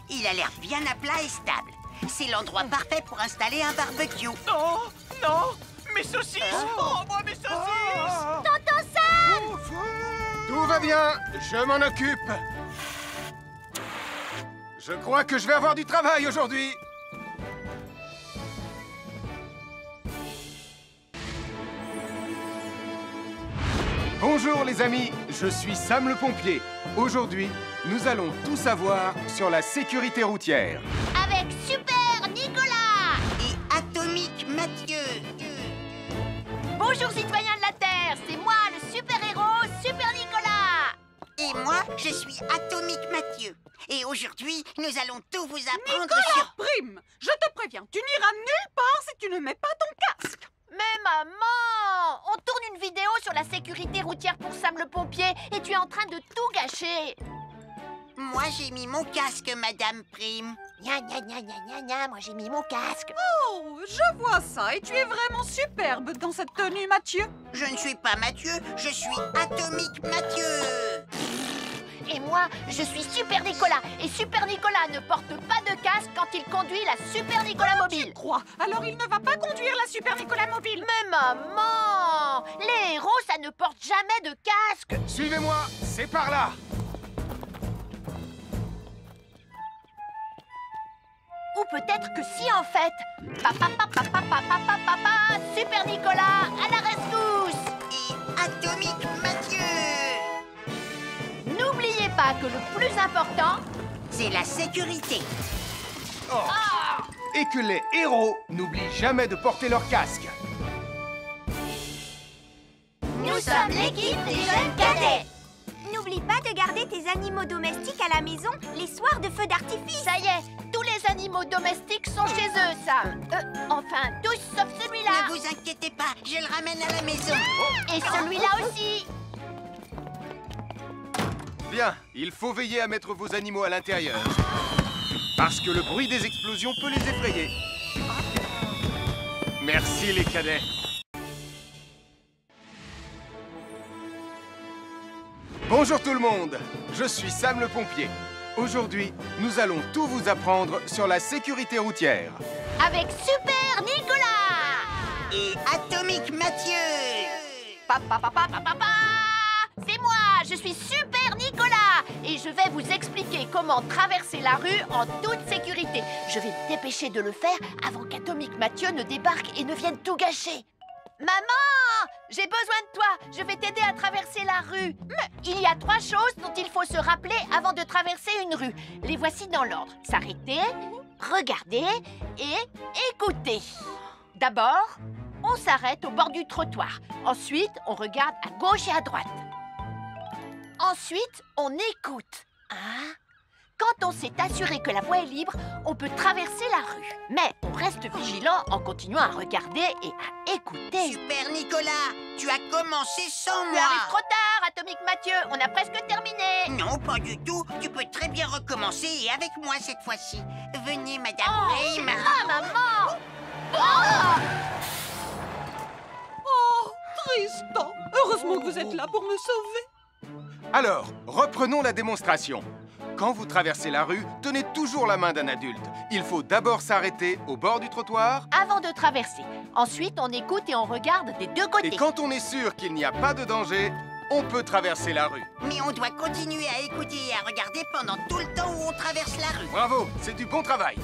Speaker 4: il a l'air bien à plat et stable. C'est l'endroit parfait pour installer un barbecue.
Speaker 11: Non, non, mes saucisses! Oh, moi, mes saucisses!
Speaker 9: Tonton Sam!
Speaker 1: Tout va bien, je m'en occupe. Je crois que je vais avoir du travail aujourd'hui. Bonjour les amis, je suis Sam le pompier. Aujourd'hui, nous allons tout savoir sur la sécurité routière.
Speaker 2: Avec Super Nicolas!
Speaker 4: Et Atomique Mathieu.
Speaker 2: Bonjour citoyens de la Terre, c'est moi le super-héros Super Nicolas!
Speaker 4: Et moi, je suis Atomique Mathieu. Et aujourd'hui, nous allons tout vous apprendre
Speaker 10: Nicolas,
Speaker 4: sur...
Speaker 10: Prime, je te préviens, tu n'iras nulle part si tu ne mets pas ton casque.
Speaker 2: Mais maman! On tourne une vidéo sur la sécurité routière pour Sam le pompier et tu es en train de tout gâcher!
Speaker 4: Moi, j'ai mis mon casque, Madame Prime.
Speaker 2: Gna gna gna gna gna gna, moi j'ai mis mon casque.
Speaker 10: Oh, je vois ça et tu es vraiment superbe dans cette tenue, Mathieu.
Speaker 4: Je ne suis pas Mathieu, je suis Atomique Mathieu.
Speaker 2: Et moi, je suis Super Nicolas. Et Super Nicolas ne porte pas de casque quand il conduit la Super Nicolas Mobile.
Speaker 10: Tu crois? Alors il ne va pas conduire la Super Nicolas Mobile.
Speaker 2: Mais maman! Les héros, ça ne porte jamais de casque.
Speaker 1: Suivez-moi, c'est par là.
Speaker 2: Ou peut-être que si, en fait. Papa, papa, papa, papa, papa, Super Nicolas, à la rescousse!
Speaker 4: Et Atomique Mathieu.
Speaker 2: N'oubliez pas que le plus important,
Speaker 4: c'est la sécurité.
Speaker 1: Oh. Et que les héros n'oublient jamais de porter leur casque.
Speaker 9: Nous sommes l'équipe des jeunes cadets. N'oublie pas de garder tes animaux domestiques à la maison les soirs de feu d'artifice.
Speaker 2: ça y est, tous les animaux animaux domestiques sont chez eux, Sam. Enfin, tous sauf celui-là.
Speaker 4: Ne vous inquiétez pas, je le ramène à la maison.
Speaker 2: Et celui-là aussi.
Speaker 1: Bien, il faut veiller à mettre vos animaux à l'intérieur. Parce que le bruit des explosions peut les effrayer. Merci les cadets. Bonjour tout le monde, je suis Sam le pompier. Aujourd'hui, nous allons tout vous apprendre sur la sécurité routière.
Speaker 2: Avec Super Nicolas
Speaker 4: et Atomique Mathieu.
Speaker 2: C'est moi, je suis Super Nicolas et je vais vous expliquer comment traverser la rue en toute sécurité. Je vais me dépêcher de le faire avant qu'Atomique Mathieu ne débarque et ne vienne tout gâcher. Maman, j'ai besoin de toi. Je vais t'aider à traverser la rue. Il y a 3 choses dont il faut se rappeler avant de traverser une rue. Les voici dans l'ordre. S'arrêter, regarder et écouter. D'abord, on s'arrête au bord du trottoir. Ensuite, on regarde à gauche et à droite. Ensuite, on écoute. Quand on s'est assuré que la voie est libre, on peut traverser la rue. Mais on reste vigilant en continuant à regarder et à écouter.
Speaker 4: Super Nicolas, tu as commencé sans moi.
Speaker 2: Tu arrives trop tard, Atomique Mathieu. On a presque terminé.
Speaker 4: Non, pas du tout. Tu peux très bien recommencer et avec moi cette fois-ci. Venez, Madame Rayman.
Speaker 2: Maman.
Speaker 10: Oh, Tristan. Heureusement que vous êtes là pour me sauver.
Speaker 1: Alors, reprenons la démonstration. Quand vous traversez la rue, tenez toujours la main d'un adulte. Il faut d'abord s'arrêter au bord du trottoir.
Speaker 2: Avant de traverser. Ensuite, on écoute et on regarde des deux côtés.
Speaker 1: Et quand on est sûr qu'il n'y a pas de danger, on peut traverser la rue.
Speaker 4: Mais on doit continuer à écouter et à regarder pendant tout le temps où on traverse la rue.
Speaker 1: Bravo, c'est du bon travail.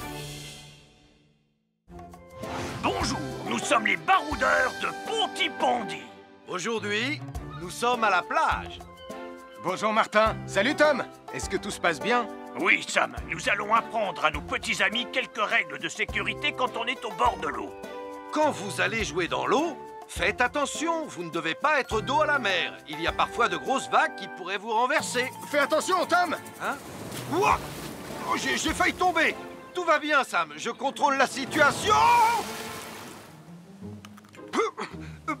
Speaker 7: Bonjour, nous sommes les baroudeurs de Pontypandy. Aujourd'hui, nous sommes à la plage.
Speaker 1: Bonjour Martin. Salut Tom. Est-ce que tout se passe bien?
Speaker 11: Oui, Sam, nous allons apprendre à nos petits amis quelques règles de sécurité quand on est au bord de l'eau.
Speaker 7: Quand vous allez jouer dans l'eau, faites attention, vous ne devez pas être dos à la mer. Il y a parfois de grosses vagues qui pourraient vous renverser.
Speaker 1: Fais attention, Tom.
Speaker 7: Hein? Ouah! Oh, j'ai failli tomber. Tout va bien, Sam, je contrôle la situation.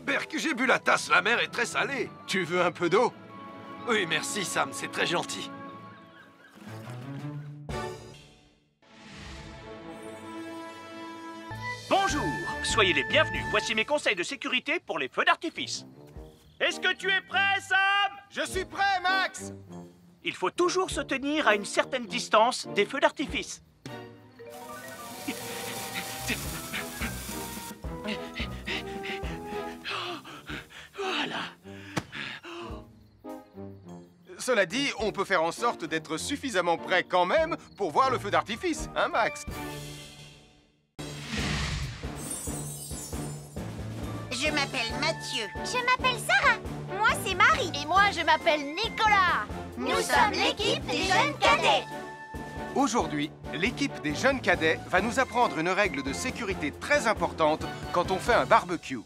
Speaker 7: Berk, j'ai bu la tasse, la mer est très salée.
Speaker 1: Tu veux un peu d'eau?
Speaker 7: Oui, merci, Sam, c'est très gentil.
Speaker 11: Bonjour, soyez les bienvenus. Voici mes conseils de sécurité pour les feux d'artifice. Est-ce que tu es prêt, Sam?
Speaker 1: Je suis prêt, Max.
Speaker 11: Il faut toujours se tenir à une certaine distance des feux d'artifice. Voilà.
Speaker 1: Cela dit, on peut faire en sorte d'être suffisamment prêt quand même pour voir le feu d'artifice, hein, Max?
Speaker 4: Je m'appelle Mathieu.
Speaker 9: Je m'appelle Sarah. Moi, c'est Marie.
Speaker 2: Et moi, je m'appelle Nicolas.
Speaker 9: Nous sommes l'équipe des jeunes cadets.
Speaker 1: Aujourd'hui, l'équipe des jeunes cadets va nous apprendre une règle de sécurité très importante quand on fait un barbecue.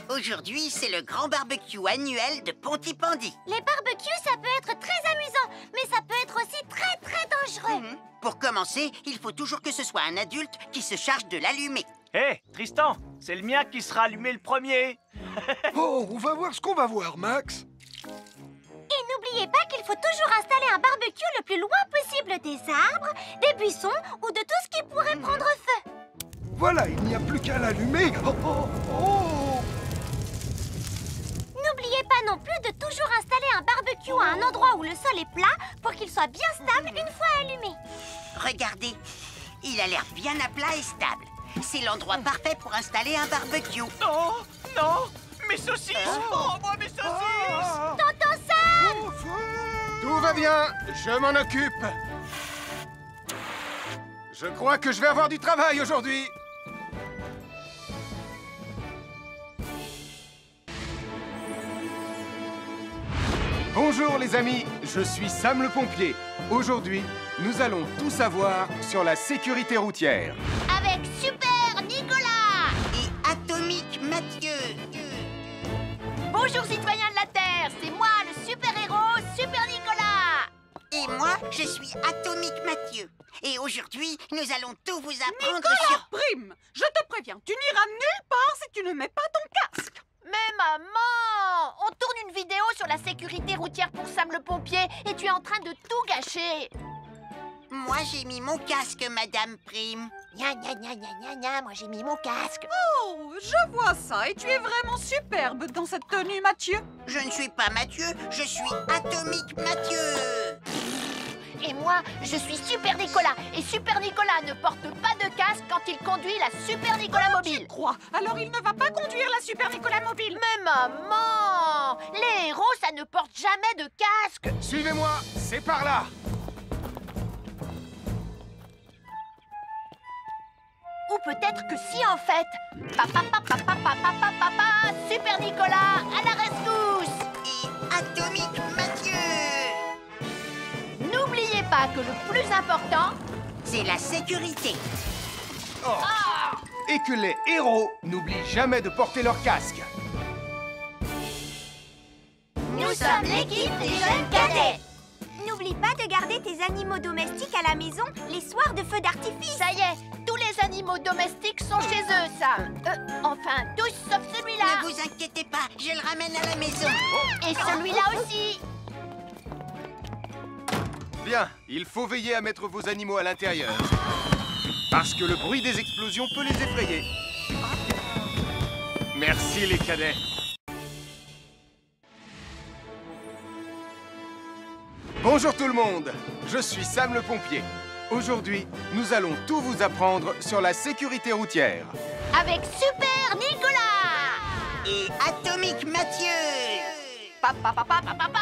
Speaker 4: Aujourd'hui, c'est le grand barbecue annuel de Pontypandy.
Speaker 9: Les barbecues, ça peut être très amusant, mais ça peut être aussi très, très dangereux.
Speaker 4: Pour commencer, il faut toujours que ce soit un adulte qui se charge de l'allumer.
Speaker 11: Hé, Tristan, c'est le mien qui sera allumé le premier.
Speaker 12: Oh, on va voir ce qu'on va voir, Max.
Speaker 9: Et n'oubliez pas qu'il faut toujours installer un barbecue le plus loin possible des arbres, des buissons ou de tout ce qui pourrait prendre feu.
Speaker 12: Voilà, il n'y a plus qu'à l'allumer. Oh, oh, oh.
Speaker 9: N'oubliez pas non plus de toujours installer un barbecue à un endroit où le sol est plat pour qu'il soit bien stable une fois allumé.
Speaker 4: Regardez, il a l'air bien à plat et stable. C'est l'endroit parfait pour installer un barbecue.
Speaker 11: Oh, non, mes saucisses. Oh, moi, mes saucisses.
Speaker 9: Tonton Sam!
Speaker 1: Tout va bien, je m'en occupe. Je crois que je vais avoir du travail aujourd'hui. Bonjour les amis, je suis Sam le pompier. Aujourd'hui, nous allons tout savoir sur la sécurité routière.
Speaker 2: Avec Super Nicolas
Speaker 4: et Atomique Mathieu.
Speaker 2: Bonjour citoyens de la Terre, c'est moi le super-héros Super Nicolas.
Speaker 4: Et moi, je suis Atomique Mathieu. Et aujourd'hui, nous allons tout vous apprendre
Speaker 10: Nicolas
Speaker 4: sur...
Speaker 10: Prime, je te préviens, tu n'iras nulle part si tu ne mets pas ton casque.
Speaker 2: Mais maman, on tourne une vidéo sur la sécurité routière pour Sam le pompier et tu es en train de tout gâcher.
Speaker 4: Moi, j'ai mis mon casque, Madame Prime.
Speaker 2: Gna gna gna gna gna gna, moi j'ai mis mon casque.
Speaker 10: Oh, je vois ça et tu es vraiment superbe dans cette tenue, Mathieu.
Speaker 4: Je ne suis pas Mathieu, je suis Atomique Mathieu.
Speaker 2: Et moi, je suis Super Nicolas. Et Super Nicolas ne porte pas de casque quand il conduit la Super Nicolas mobile.
Speaker 10: Crois, alors il ne va pas conduire la Super Nicolas mobile.
Speaker 2: Mais maman, les héros, ça ne porte jamais de casque.
Speaker 1: Suivez-moi, c'est par là.
Speaker 2: Ou peut-être que si en fait. Papa, papa, papa, papa, papa, Super Nicolas, à la rescousse.
Speaker 4: Et Atomique Mathieu.
Speaker 2: N'oubliez pas que le plus important,
Speaker 4: c'est la sécurité.
Speaker 1: Oh. Et que les héros n'oublient jamais de porter leur casque.
Speaker 9: Nous sommes l'équipe des jeunes cadets. N'oublie pas de garder tes animaux domestiques à la maison les soirs de feu d'artifice.
Speaker 2: Ça y est, tous les animaux domestiques sont chez eux, Sam. Enfin, tous sauf celui-là.
Speaker 4: Ne vous inquiétez pas, je le ramène à la maison.
Speaker 2: Et celui-là aussi.
Speaker 1: Bien, il faut veiller à mettre vos animaux à l'intérieur. Parce que le bruit des explosions peut les effrayer. Merci les cadets. Bonjour tout le monde, je suis Sam le pompier. Aujourd'hui, nous allons tout vous apprendre sur la sécurité routière.
Speaker 2: Avec Super Nicolas.
Speaker 4: Et Atomique Mathieu.
Speaker 2: Papa, papa, papa, papa.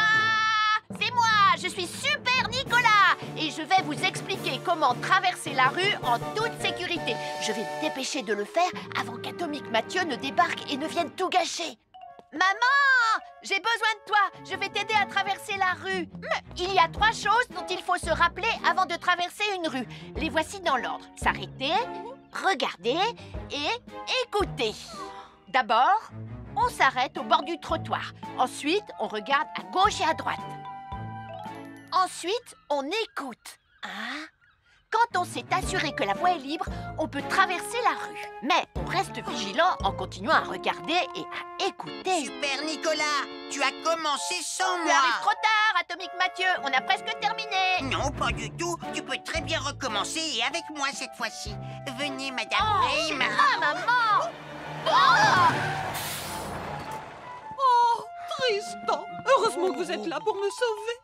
Speaker 2: C'est moi, je suis Super Nicolas. Et je vais vous expliquer comment traverser la rue en toute sécurité. Je vais me dépêcher de le faire avant qu'Atomique Mathieu ne débarque et ne vienne tout gâcher. Maman, j'ai besoin de toi. Je vais t'aider à traverser la rue. Mais il y a 3 choses dont il faut se rappeler avant de traverser une rue. Les voici dans l'ordre. S'arrêter, regarder et écouter. D'abord, on s'arrête au bord du trottoir. Ensuite, on regarde à gauche et à droite. Ensuite, on écoute. Hein? Quand on s'est assuré que la voie est libre, on peut traverser la rue. Mais on reste vigilant en continuant à regarder et à écouter.
Speaker 4: Super Nicolas, tu as commencé sans
Speaker 2: Tu
Speaker 4: moi.
Speaker 2: arrives trop tard, Atomique Mathieu. On a presque terminé.
Speaker 4: Non, pas du tout. Tu peux très bien recommencer et avec moi cette fois-ci. Venez, Madame Prime.
Speaker 2: Ah, maman. Oh!
Speaker 10: Oh, Tristan. Heureusement que vous êtes là pour me sauver.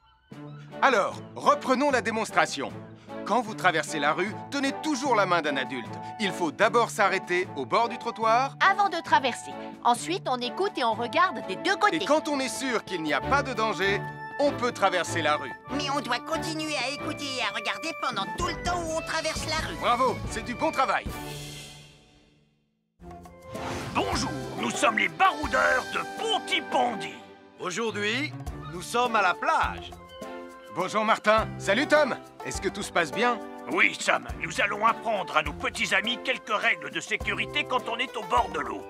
Speaker 1: Alors, reprenons la démonstration. Quand vous traversez la rue, tenez toujours la main d'un adulte. Il faut d'abord s'arrêter au bord du trottoir.
Speaker 2: Avant de traverser. Ensuite, on écoute et on regarde des deux côtés.
Speaker 1: Et quand on est sûr qu'il n'y a pas de danger, on peut traverser la rue.
Speaker 4: Mais on doit continuer à écouter et à regarder pendant tout le temps où on traverse la rue.
Speaker 1: Bravo, c'est du bon travail.
Speaker 11: Bonjour, nous sommes les baroudeurs de Pontypandy.
Speaker 7: Aujourd'hui, nous sommes à la plage.
Speaker 1: Bonjour Martin. Salut Tom. Est-ce que tout se passe bien?
Speaker 11: Oui, Sam, nous allons apprendre à nos petits amis quelques règles de sécurité quand on est au bord de l'eau.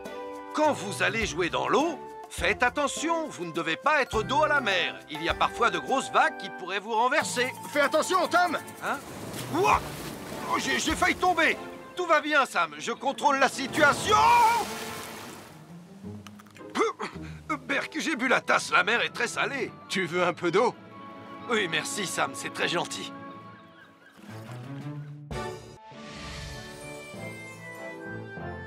Speaker 7: Quand vous allez jouer dans l'eau, faites attention, vous ne devez pas être dos à la mer. Il y a parfois de grosses vagues qui pourraient vous renverser.
Speaker 1: Fais attention, Tom.
Speaker 7: Hein? Ouah! Oh, j'ai failli tomber. Tout va bien, Sam, je contrôle la situation. Berk, j'ai bu la tasse, la mer est très salée.
Speaker 1: Tu veux un peu d'eau?
Speaker 7: Oui, merci, Sam, c'est très gentil.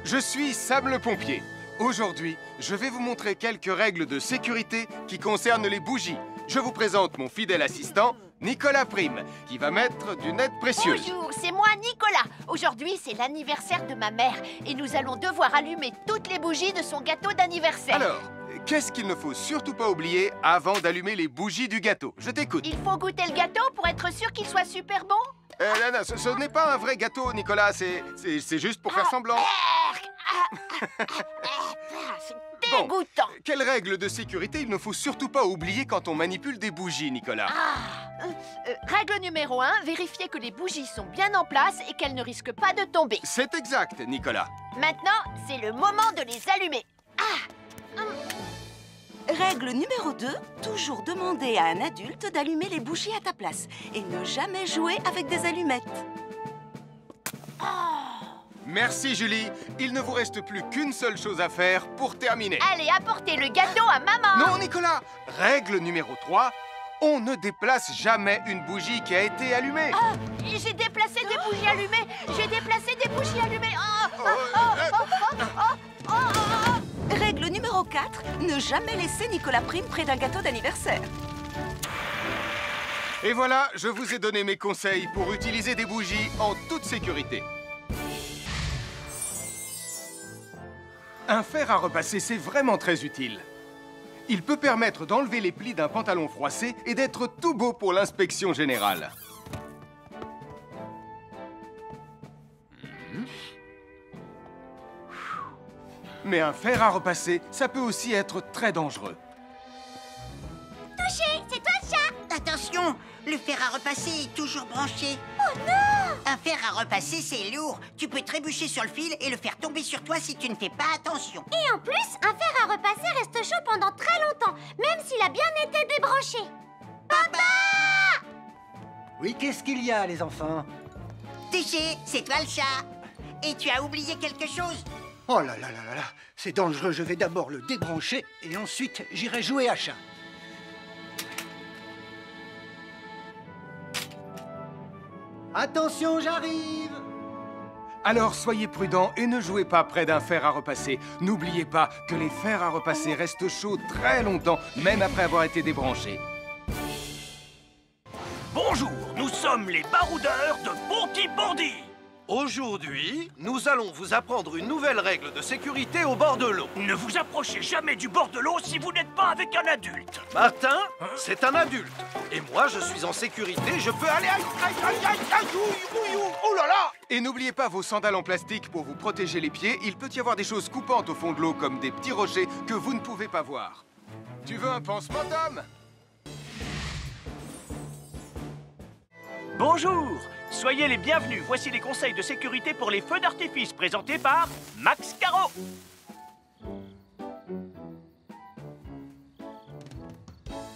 Speaker 1: Je suis Sam le pompier. Aujourd'hui, je vais vous montrer quelques règles de sécurité qui concernent les bougies. Je vous présente mon fidèle assistant, Nicolas Prime, qui va mettre d'une aide précieuse.
Speaker 2: Bonjour, c'est moi Nicolas. Aujourd'hui, c'est l'anniversaire de ma mère et nous allons devoir allumer toutes les bougies de son gâteau d'anniversaire.
Speaker 1: Alors, qu'est-ce qu'il ne faut surtout pas oublier avant d'allumer les bougies du gâteau? Je t'écoute.
Speaker 2: Il faut goûter le gâteau pour être sûr qu'il soit super bon?
Speaker 1: Non, ce n'est pas un vrai gâteau, Nicolas. C'est juste pour faire semblant.
Speaker 2: C'est dégoûtant.
Speaker 1: Bon, quelles règles de sécurité il ne faut surtout pas oublier quand on manipule des bougies, Nicolas?
Speaker 2: Règle numéro 1, vérifier que les bougies sont bien en place et qu'elles ne risquent pas de tomber.
Speaker 1: C'est exact, Nicolas.
Speaker 2: Maintenant, c'est le moment de les allumer.
Speaker 3: Règle numéro 2, toujours demander à un adulte d'allumer les bougies à ta place et ne jamais jouer avec des allumettes.
Speaker 1: Merci Julie. Il ne vous reste plus qu'une seule chose à faire pour terminer.
Speaker 2: Allez, apportez le gâteau à maman.
Speaker 1: Non, Nicolas. Règle numéro 3. On ne déplace jamais une bougie qui a été allumée.
Speaker 2: Ah, j'ai déplacé des bougies allumées. J'ai déplacé des bougies allumées.
Speaker 3: Règle numéro 4, ne jamais laisser Nicolas Prime près d'un gâteau d'anniversaire.
Speaker 1: Et voilà, je vous ai donné mes conseils pour utiliser des bougies en toute sécurité. Un fer à repasser, c'est vraiment très utile. Il peut permettre d'enlever les plis d'un pantalon froissé et d'être tout beau pour l'inspection générale. Mais un fer à repasser, ça peut aussi être très dangereux.
Speaker 9: Touché, c'est toi le chat.
Speaker 4: Attention, le fer à repasser est toujours branché.
Speaker 9: Oh non!
Speaker 4: Un fer à repasser, c'est lourd. Tu peux trébucher sur le fil et le faire tomber sur toi si tu ne fais pas attention.
Speaker 9: Et en plus, un fer à repasser reste chaud pendant très longtemps, même s'il a bien été débranché. Papa!
Speaker 6: Oui, qu'est-ce qu'il y a, les enfants?
Speaker 4: Touché, c'est toi le chat. Et tu as oublié quelque chose?
Speaker 6: Oh là là là là là, c'est dangereux, je vais d'abord le débrancher et ensuite j'irai jouer à chat. Attention, j'arrive!
Speaker 1: Alors soyez prudents et ne jouez pas près d'un fer à repasser. N'oubliez pas que les fers à repasser restent chauds très longtemps, même après avoir été débranchés.
Speaker 7: Bonjour, nous sommes les baroudeurs de Pontypandy. Aujourd'hui, nous allons vous apprendre une nouvelle règle de sécurité au bord de l'eau. Ne vous approchez jamais du bord de l'eau si vous n'êtes pas avec un adulte. Martin, c'est un adulte. Et moi, je suis en sécurité, je peux aller... Aïe, aïe, aïe, aïe, aïe, oh là là!
Speaker 1: Et n'oubliez pas vos sandales en plastique pour vous protéger les pieds. Il peut y avoir des choses coupantes au fond de l'eau, comme des petits rochers que vous ne pouvez pas voir. Tu veux un pansement, Tom?
Speaker 11: Bonjour, soyez les bienvenus. Voici les conseils de sécurité pour les feux d'artifice présentés par Max Caro.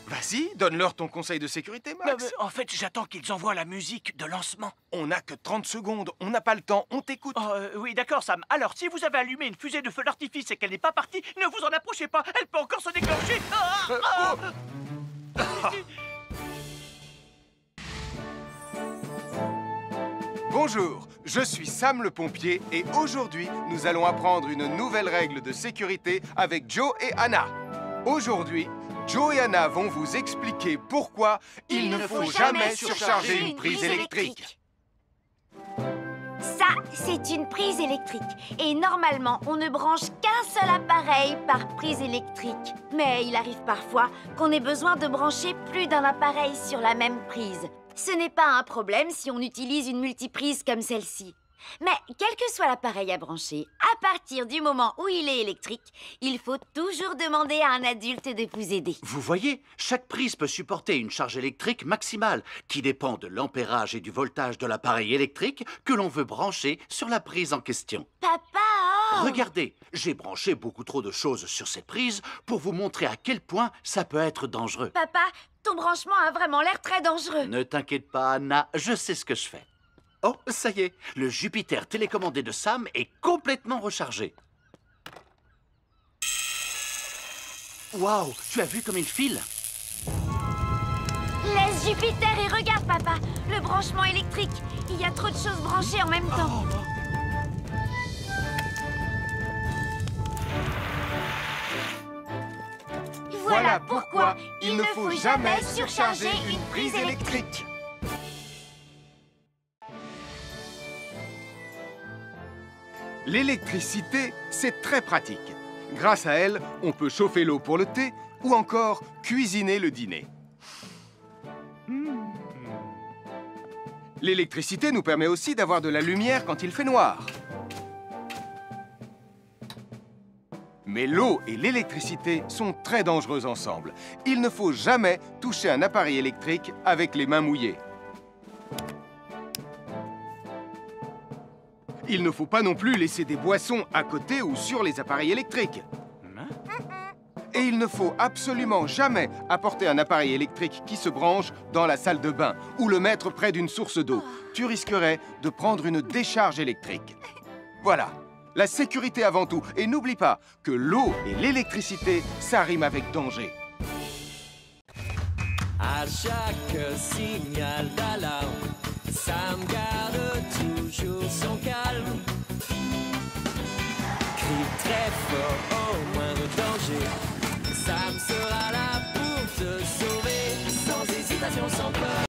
Speaker 1: Vas-y, donne-leur ton conseil de sécurité, Max.
Speaker 7: En fait, j'attends qu'ils envoient la musique de lancement.
Speaker 1: On n'a que 30 secondes, on n'a pas le temps, on t'écoute.
Speaker 11: Oui, d'accord, Sam. Alors, si vous avez allumé une fusée de feu d'artifice et qu'elle n'est pas partie, ne vous en approchez pas. Elle peut encore se déclencher.
Speaker 1: Bonjour, je suis Sam le pompier et aujourd'hui, nous allons apprendre une nouvelle règle de sécurité avec Joe et Anna. Aujourd'hui, Joe et Anna vont vous expliquer pourquoi il ne faut jamais surcharger une prise électrique.
Speaker 5: Ça, c'est une prise électrique. Et normalement, on ne branche qu'un seul appareil par prise électrique. Mais il arrive parfois qu'on ait besoin de brancher plus d'un appareil sur la même prise. Ce n'est pas un problème si on utilise une multiprise comme celle-ci. Mais quel que soit l'appareil à brancher, à partir du moment où il est électrique, il faut toujours demander à un adulte de vous aider.
Speaker 8: Vous voyez, chaque prise peut supporter une charge électrique maximale qui dépend de l'ampérage et du voltage de l'appareil électrique que l'on veut brancher sur la prise en question.
Speaker 5: Papa!
Speaker 8: Regardez, j'ai branché beaucoup trop de choses sur cette prise pour vous montrer à quel point ça peut être dangereux.
Speaker 5: Papa, ton branchement a vraiment l'air très dangereux.
Speaker 8: Ne t'inquiète pas, Anna, je sais ce que je fais. Oh, ça y est, le Jupiter télécommandé de Sam est complètement rechargé. Waouh, tu as vu comme il file?
Speaker 5: Laisse Jupiter et regarde, papa. Le branchement électrique. Il y a trop de choses branchées en même temps.
Speaker 1: Voilà pourquoi il ne faut jamais surcharger une prise électrique. L'électricité, c'est très pratique. Grâce à elle, on peut chauffer l'eau pour le thé ou encore cuisiner le dîner. L'électricité nous permet aussi d'avoir de la lumière quand il fait noir. Mais l'eau et l'électricité sont très dangereuses ensemble. Il ne faut jamais toucher un appareil électrique avec les mains mouillées. Il ne faut pas non plus laisser des boissons à côté ou sur les appareils électriques. Et il ne faut absolument jamais apporter un appareil électrique qui se branche dans la salle de bain ou le mettre près d'une source d'eau. Tu risquerais de prendre une décharge électrique. Voilà, la sécurité avant tout. Et n'oublie pas que l'eau et l'électricité, ça rime avec danger.
Speaker 13: À chaque signal d'alarme, Sam garde toujours son calme. Crie très fort au moindre danger, Sam sera là pour te sauver, sans hésitation, sans peur.